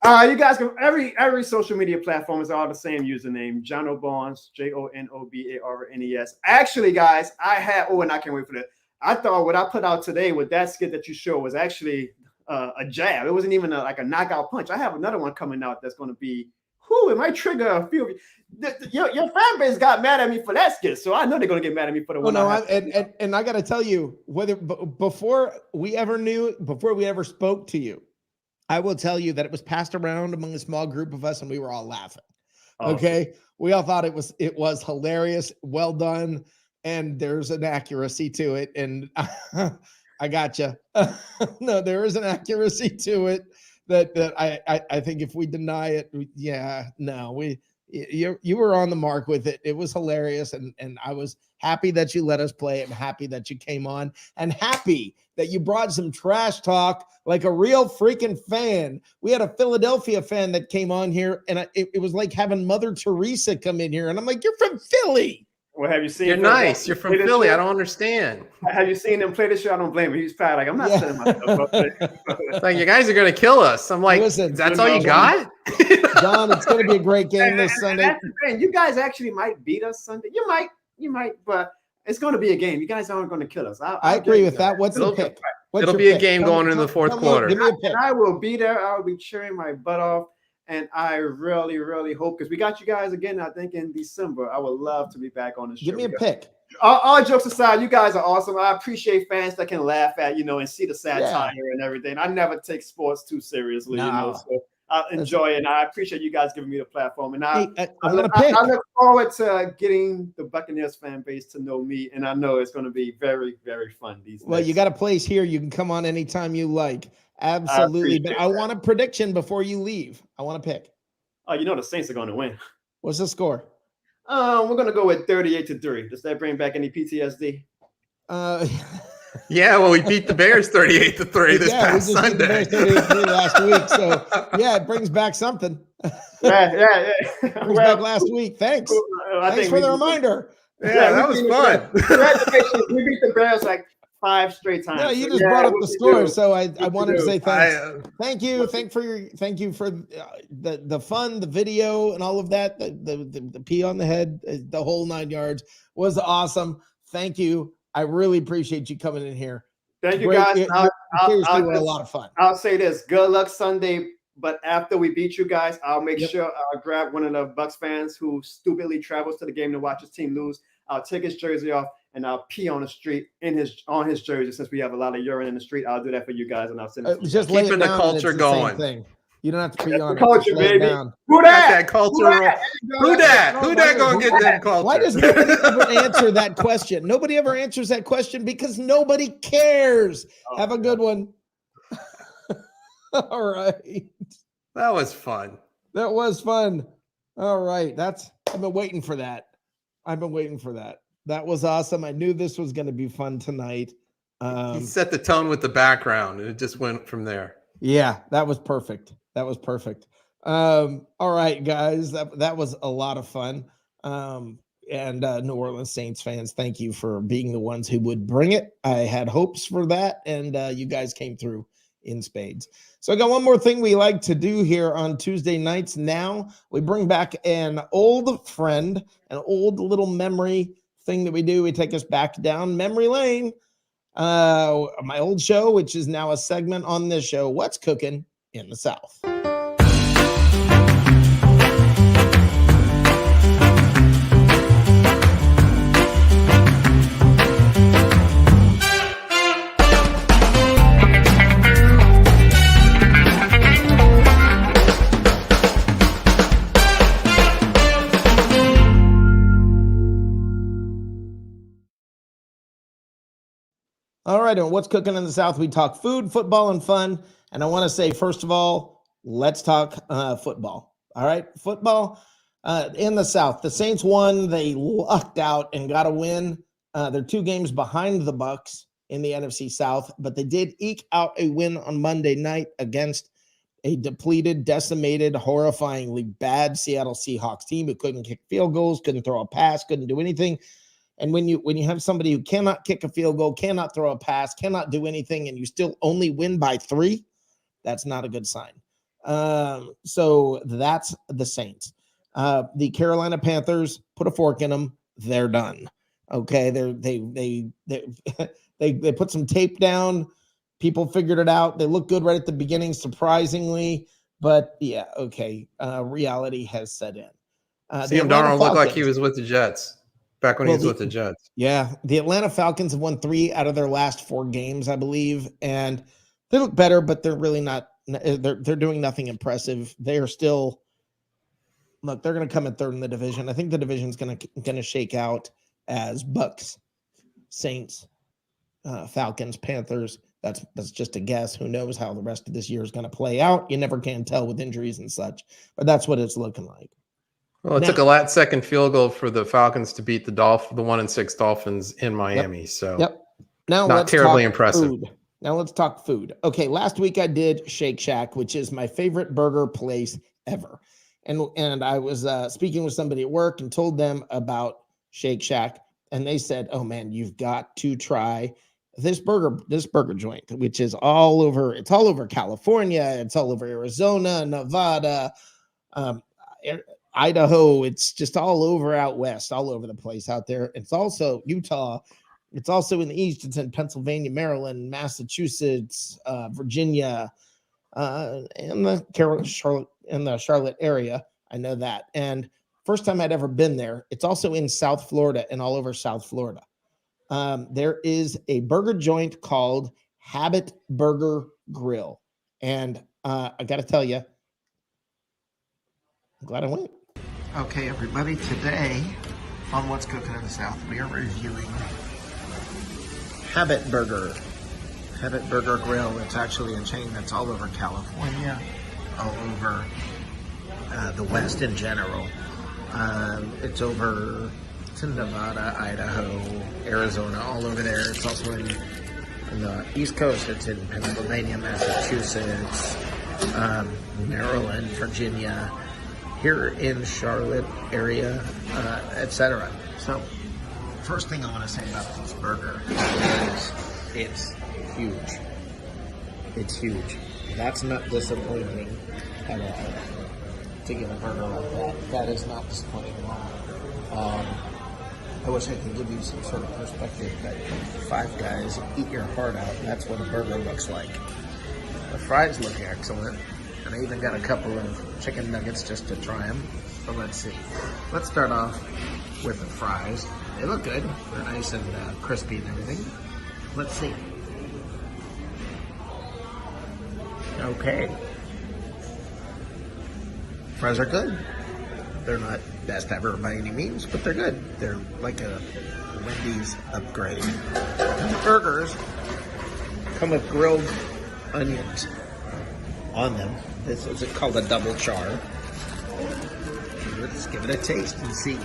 You guys can every social media platform is all the same username, John O'Barnes, JONOBARNES. Actually, guys, and I can't wait for that. I thought what I put out today with that skit that you showed was actually a jab. It wasn't even like a knockout punch. I have another one coming out that's going to be, it might trigger a few of you. Your fan base got mad at me for that skit, so I know they're going to get mad at me for the one. And I got to tell you, before we ever spoke to you, I will tell you that it was passed around among a small group of us, and we were all laughing. Okay, we all thought it was hilarious, well done, and there's an accuracy to it, and I got you. No, there is an accuracy to it that I think if we deny it, you were on the mark with it. It was hilarious, and I was happy that you let us play. I'm happy that you came on, and happy that you brought some trash talk like a real freaking fan. We had a Philadelphia fan that came on here, and it was like having Mother Teresa come in here, and I'm like, you're from Philly. Well, have you seen? You're nice. You're from Philly. I don't understand. Have you seen him play this show? I don't blame him. He's probably like, I'm not setting myself up. It's like, you guys are going to kill us. I'm like, listen, that's all you got? John, it's going to be a great game this Sunday. That's the thing. You guys actually might beat us Sunday. You might, but it's going to be a game. You guys aren't going to kill us. I agree with that. What's the pick? It'll be a game going into the fourth quarter. Give me a pick. And I will be there. I will be cheering my butt off. And I really, really hope, because we got you guys again, I think, in December. I would love to be back on the show. Give me a pick. All jokes aside, you guys are awesome. I appreciate fans that can laugh at, and see the satire and everything. I never take sports too seriously, so I enjoy it. And I appreciate you guys giving me the platform. And I look forward to getting the Buccaneers fan base to know me. And I know it's going to be very, very fun these days. Well, you got a place here. You can come on anytime you like. Absolutely. But I want a prediction before you leave. I want to pick. Oh, the Saints are going to win. What's the score? We're going to go with 38-3. Does that bring back any PTSD? Yeah, well, we beat the Bears 38-3 this past Sunday. Beat the Bears 38-3 last week. So, it brings back something. Yeah. Brings back last week. Thanks. Thanks for the reminder. Yeah, that was fun. Congratulations. We beat the Bears like 5 straight times. No, you just brought up the score, so I wanted to say thanks. Thank you for the fun, the video, and all of that. The pee on the head, the whole 9 yards was awesome. Thank you. I really appreciate you coming in here. Thank you, guys. Seriously, a lot of fun. I'll say this: good luck Sunday. But after we beat you guys, I'll make sure I'll grab one of the Bucs fans who stupidly travels to the game to watch his team lose. I'll take his jersey off, and I'll pee on the street on his jersey. Since we have a lot of urine in the street, I'll do that for you guys, and I'll send it to you. Just lay it Keeping the down and it's culture the going. same thing. You don't have to pee That's on the it. culture, Just lay it baby. down. Who Got that? that cultural. Who that? Who that gonna get that culture? Why does nobody ever answer that question? Nobody ever answers that question because nobody cares. Have a good one. All right. That was fun. That was fun. All right. I've been waiting for that. That was awesome. I knew this was going to be fun tonight. He set the tone with the background, and it just went from there. Yeah, that was perfect. All right, guys, that was a lot of fun. And New Orleans Saints fans, thank you for being the ones who would bring it. I had hopes for that, and you guys came through in spades. So I got one more thing we like to do here on Tuesday nights. Now we bring back an old friend, an old little memory thing that we do. We take us back down memory lane. My old show, which is now a segment on this show, What's Cooking in the South. All right, and What's Cooking in the South? We talk food, football, and fun. And I want to say, first of all, let's talk football. All right, football in the South. The Saints won. They lucked out and got a win. They're 2 games behind the Bucs in the NFC South, but they did eke out a win on Monday night against a depleted, decimated, horrifyingly bad Seattle Seahawks team who couldn't kick field goals, couldn't throw a pass, couldn't do anything. And when you have somebody who cannot kick a field goal, cannot throw a pass, cannot do anything, and you still only win by 3, that's not a good sign. So that's the Saints. The Carolina Panthers put a fork in them. They're done. Okay, they put some tape down. People figured it out. They looked good right at the beginning, surprisingly. But yeah, okay. Reality has set in. Sam Darnold looked like he was with the Jets. Back when he was with the Jets. Yeah. The Atlanta Falcons have won 3 out of their last 4 games, I believe. And they look better, but they're really not. They're doing nothing impressive. They are still. Look, they're going to come in 3rd in the division. I think the division's going to shake out as Bucs, Saints, Falcons, Panthers. That's just a guess. Who knows how the rest of this year is going to play out? You never can tell with injuries and such. But that's what it's looking like. Well, it took a last second field goal for the Falcons to beat the 1-6 Dolphins in Miami. So Now not terribly impressive. Food. Now let's talk food. Okay, last week I did Shake Shack, which is my favorite burger place ever. And I was speaking with somebody at work and told them about Shake Shack, and they said, "Oh man, you've got to try this burger joint, which is all over. It's all over California. It's all over Arizona, Nevada, Idaho. It's just all over out west, all over the place out there. It's also Utah. It's also in the east. It's in Pennsylvania, Maryland, Massachusetts, Virginia, and the Charlotte area. I know that. And first time I'd ever been there. It's also in South Florida and all over South Florida. There is a burger joint called Habit Burger Grill, and I got to tell you, I'm glad I went. Okay, everybody, today on What's Cooking in the South, we are reviewing Habit Burger. Habit Burger Grill. It's actually a chain that's all over California, all over the West in general. It's in Nevada, Idaho, Arizona, all over there. It's also in the East Coast. It's in Pennsylvania, Massachusetts, Maryland, Virginia, here in Charlotte area, etc. So, first thing I want to say about this burger is it's huge. It's huge. That's not disappointing at all. To get a burger like that, that is not disappointing at all. I wish I could give you some sort of perspective, but Five Guys, eat your heart out. That's what a burger looks like. The fries look excellent, and I even got a couple of chicken nuggets just to try them. So let's see. Let's start off with the fries. They look good. They're nice and crispy and everything. Let's see. Okay. Fries are good. They're not best ever by any means, but they're good. They're like a Wendy's upgrade. And the burgers come with grilled onions on them. This is called a double char. Let's give it a taste and see.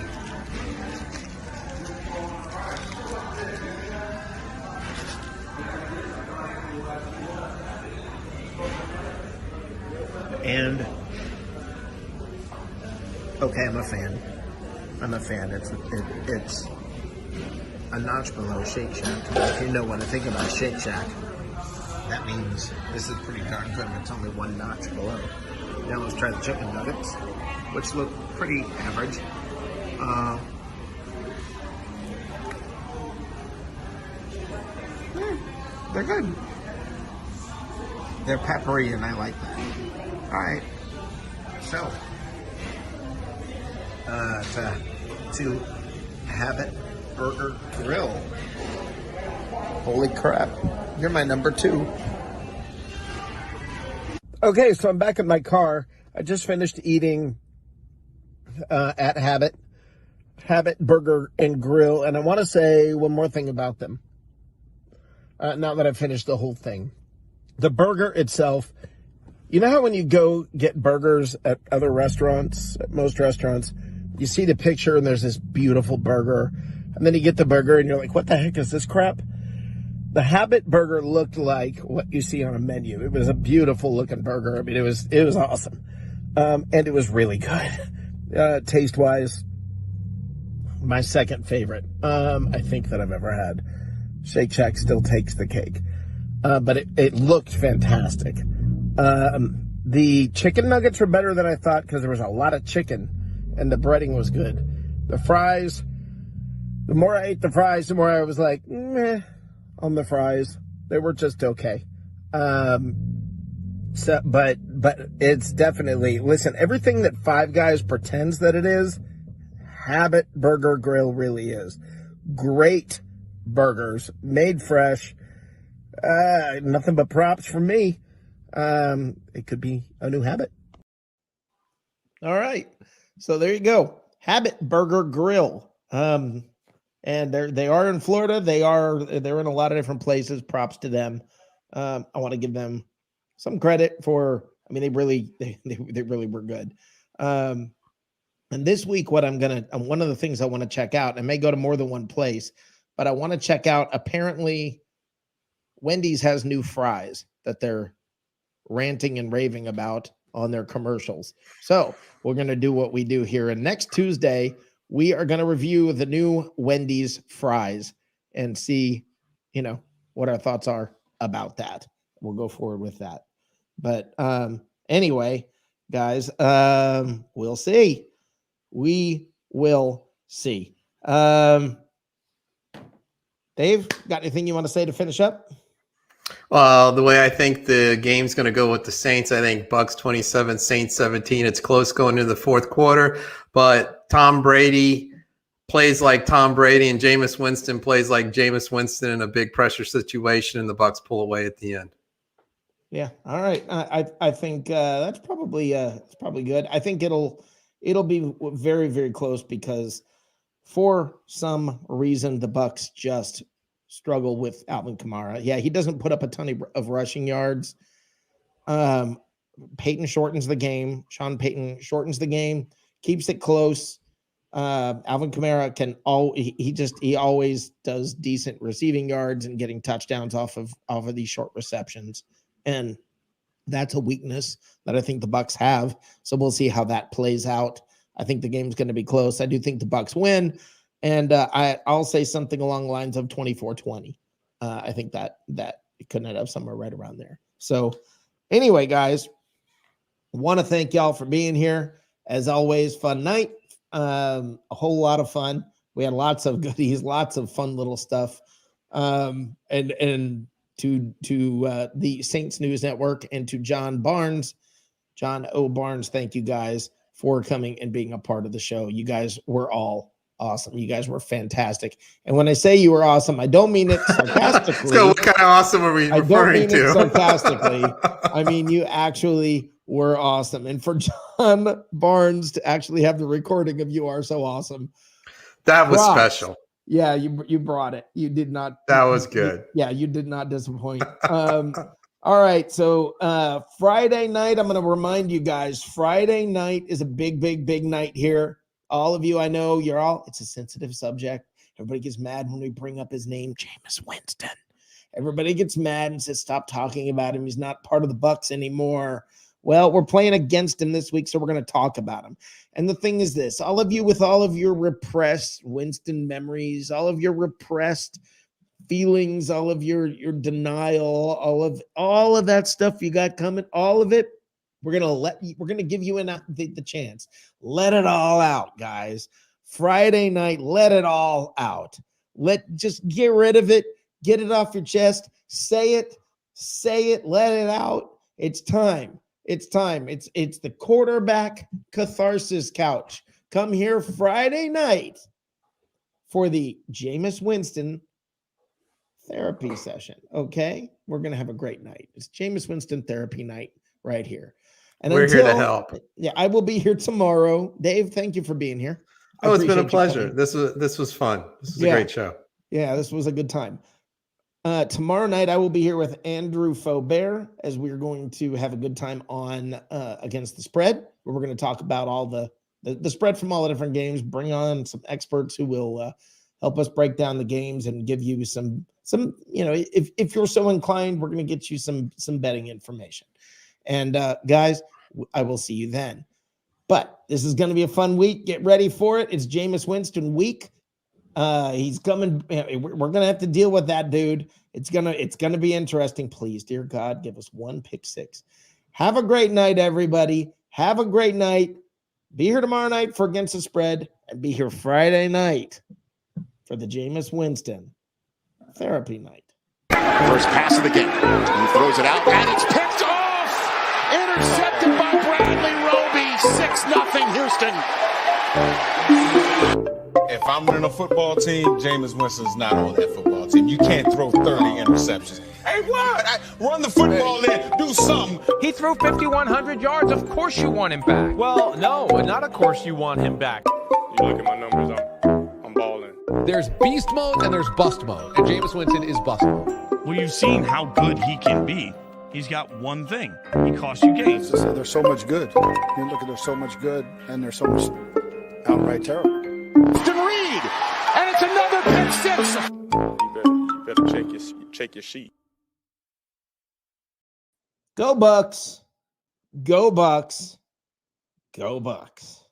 And okay, I'm a fan. It's a notch below Shake Shack. If you know what I think about Shake Shack, that means this is pretty darn good. It's only one notch below. Now let's try the chicken nuggets, which look pretty average. They're good. They're peppery, and I like that. All right. So, to Habit Burger Grill. Holy crap. You're my number 2. Okay, so I'm back in my car. I just finished eating at Habit Burger and Grill, and I want to say one more thing about them. Now that I've finished the whole thing. The burger itself, you know how when you go get burgers at other restaurants, at most restaurants, you see the picture and there's this beautiful burger, and then you get the burger and you're like, what the heck is this crap? The Habit Burger looked like what you see on a menu. It was a beautiful looking burger. I mean, it was awesome. And it was really good. Taste-wise, my second favorite, I think, that I've ever had. Shake Shack still takes the cake. But it looked fantastic. The chicken nuggets were better than I thought because there was a lot of chicken and the breading was good. The fries, the more I ate the fries, the more I was like, meh, on the fries. They were just okay. But it's definitely, listen, everything that Five Guys pretends that it is, Habit Burger Grill really is. Great burgers, made fresh. Nothing but props from me. It could be a new habit. All right. So there you go. Habit Burger Grill. And they are in Florida. They're in a lot of different places. Props to them. I want to give them some credit for, I mean, they really were good. And this week, one of the things I want to check out, I may go to more than one place, but I want to check out, apparently Wendy's has new fries that they're ranting and raving about on their commercials. So we're going to do what we do here. And next Tuesday, we are going to review the new Wendy's fries and see, what our thoughts are about that. We'll go forward with that. But anyway, guys, we'll see. We will see. Dave, got anything you want to say to finish up? Well, the way I think the game's going to go with the Saints, I think Bucs 27, Saints 17. It's close going into the fourth quarter, but Tom Brady plays like Tom Brady and Jameis Winston plays like Jameis Winston in a big pressure situation, and the Bucs pull away at the end. Yeah. All right. I think that's probably good. I think it'll be very, very close because for some reason the Bucs just struggle with Alvin Kamara. Yeah, he doesn't put up a ton of rushing yards. Peyton shortens the game. Sean Payton shortens the game, keeps it close. Alvin Kamara he always does decent receiving yards and getting touchdowns off of these short receptions. And that's a weakness that I think the Bucs have. So we'll see how that plays out. I think the game's going to be close. I do think the Bucs win. And I'll say something along the lines of 24-20. I think that it could end up somewhere right around there. So anyway, guys, want to thank y'all for being here. As always, fun night. A whole lot of fun. We had lots of goodies, lots of fun little stuff. And to the Saints News Network and to John O. Barnes, thank you guys for coming and being a part of the show. You guys were all awesome. You guys were fantastic. And when I say you were awesome, I don't mean it sarcastically. So what kind of awesome are we I don't referring mean to? it sarcastically. I mean, you actually were awesome. And for John Barnes to actually have the recording of "You Are So Awesome," that was props. special. Yeah, you brought it. You did not. That was good. You did not disappoint. All right, so Friday night, I'm going to remind you guys, Friday night is a big, big, big night here. All of you, I know it's a sensitive subject. Everybody gets mad when we bring up his name, Jameis Winston. Everybody gets mad and says, stop talking about him. He's not part of the Bucs anymore. Well, we're playing against him this week, so we're going to talk about him. And the thing is this, all of you with all of your repressed Winston memories, all of your repressed feelings, all of your denial, all of that stuff you got coming, all of it, we're going to give you the chance. Let it all out, guys. Friday night, let it all out. Just get rid of it. Get it off your chest. Say it, let it out. It's time. It's the quarterback catharsis couch. Come here Friday night for the Jameis Winston therapy session. Okay, we're gonna have a great night. It's Jameis Winston therapy night right here. And we're here to help. Yeah, I will be here tomorrow. Dave, thank you for being here. It's been a pleasure. This was fun. This was a great show. Yeah, this was a good time. Tomorrow night I will be here with Andrew Faubert as we're going to have a good time on Against the Spread, where we're going to talk about all the spread from all the different games. Bring on some experts who will help us break down the games and give you some if you're so inclined, we're going to get you some betting information. And guys, I will see you then. But this is going to be a fun week. Get ready for it. It's Jameis Winston week. He's coming. We're going to have to deal with that dude. It's going to be interesting. Please, dear God, give us one pick six. Have a great night, everybody. Have a great night. Be here tomorrow night for Against the Spread, and be here Friday night for the Jameis Winston therapy night. First pass of the game. He throws it out, and it's picked off. Intercepted by Bradley Roby. 6-0 Houston. If I'm running a football team, Jameis Winston's not on that football team. You can't throw 30 interceptions. Hey, what? Run the football in. Do something. He threw 5,100 yards. Of course you want him back. Well, no, not of course you want him back. You look at my numbers, I'm balling. There's beast mode and there's bust mode, and Jameis Winston is bust mode. Well, you've seen how good he can be. He's got one thing. He costs you games. There's so much good. You look at there's so much good, and there's so much outright terrible. Reed, and it's another pick six. You better check your sheet. Go Bucs. Go Bucs. Go Bucs.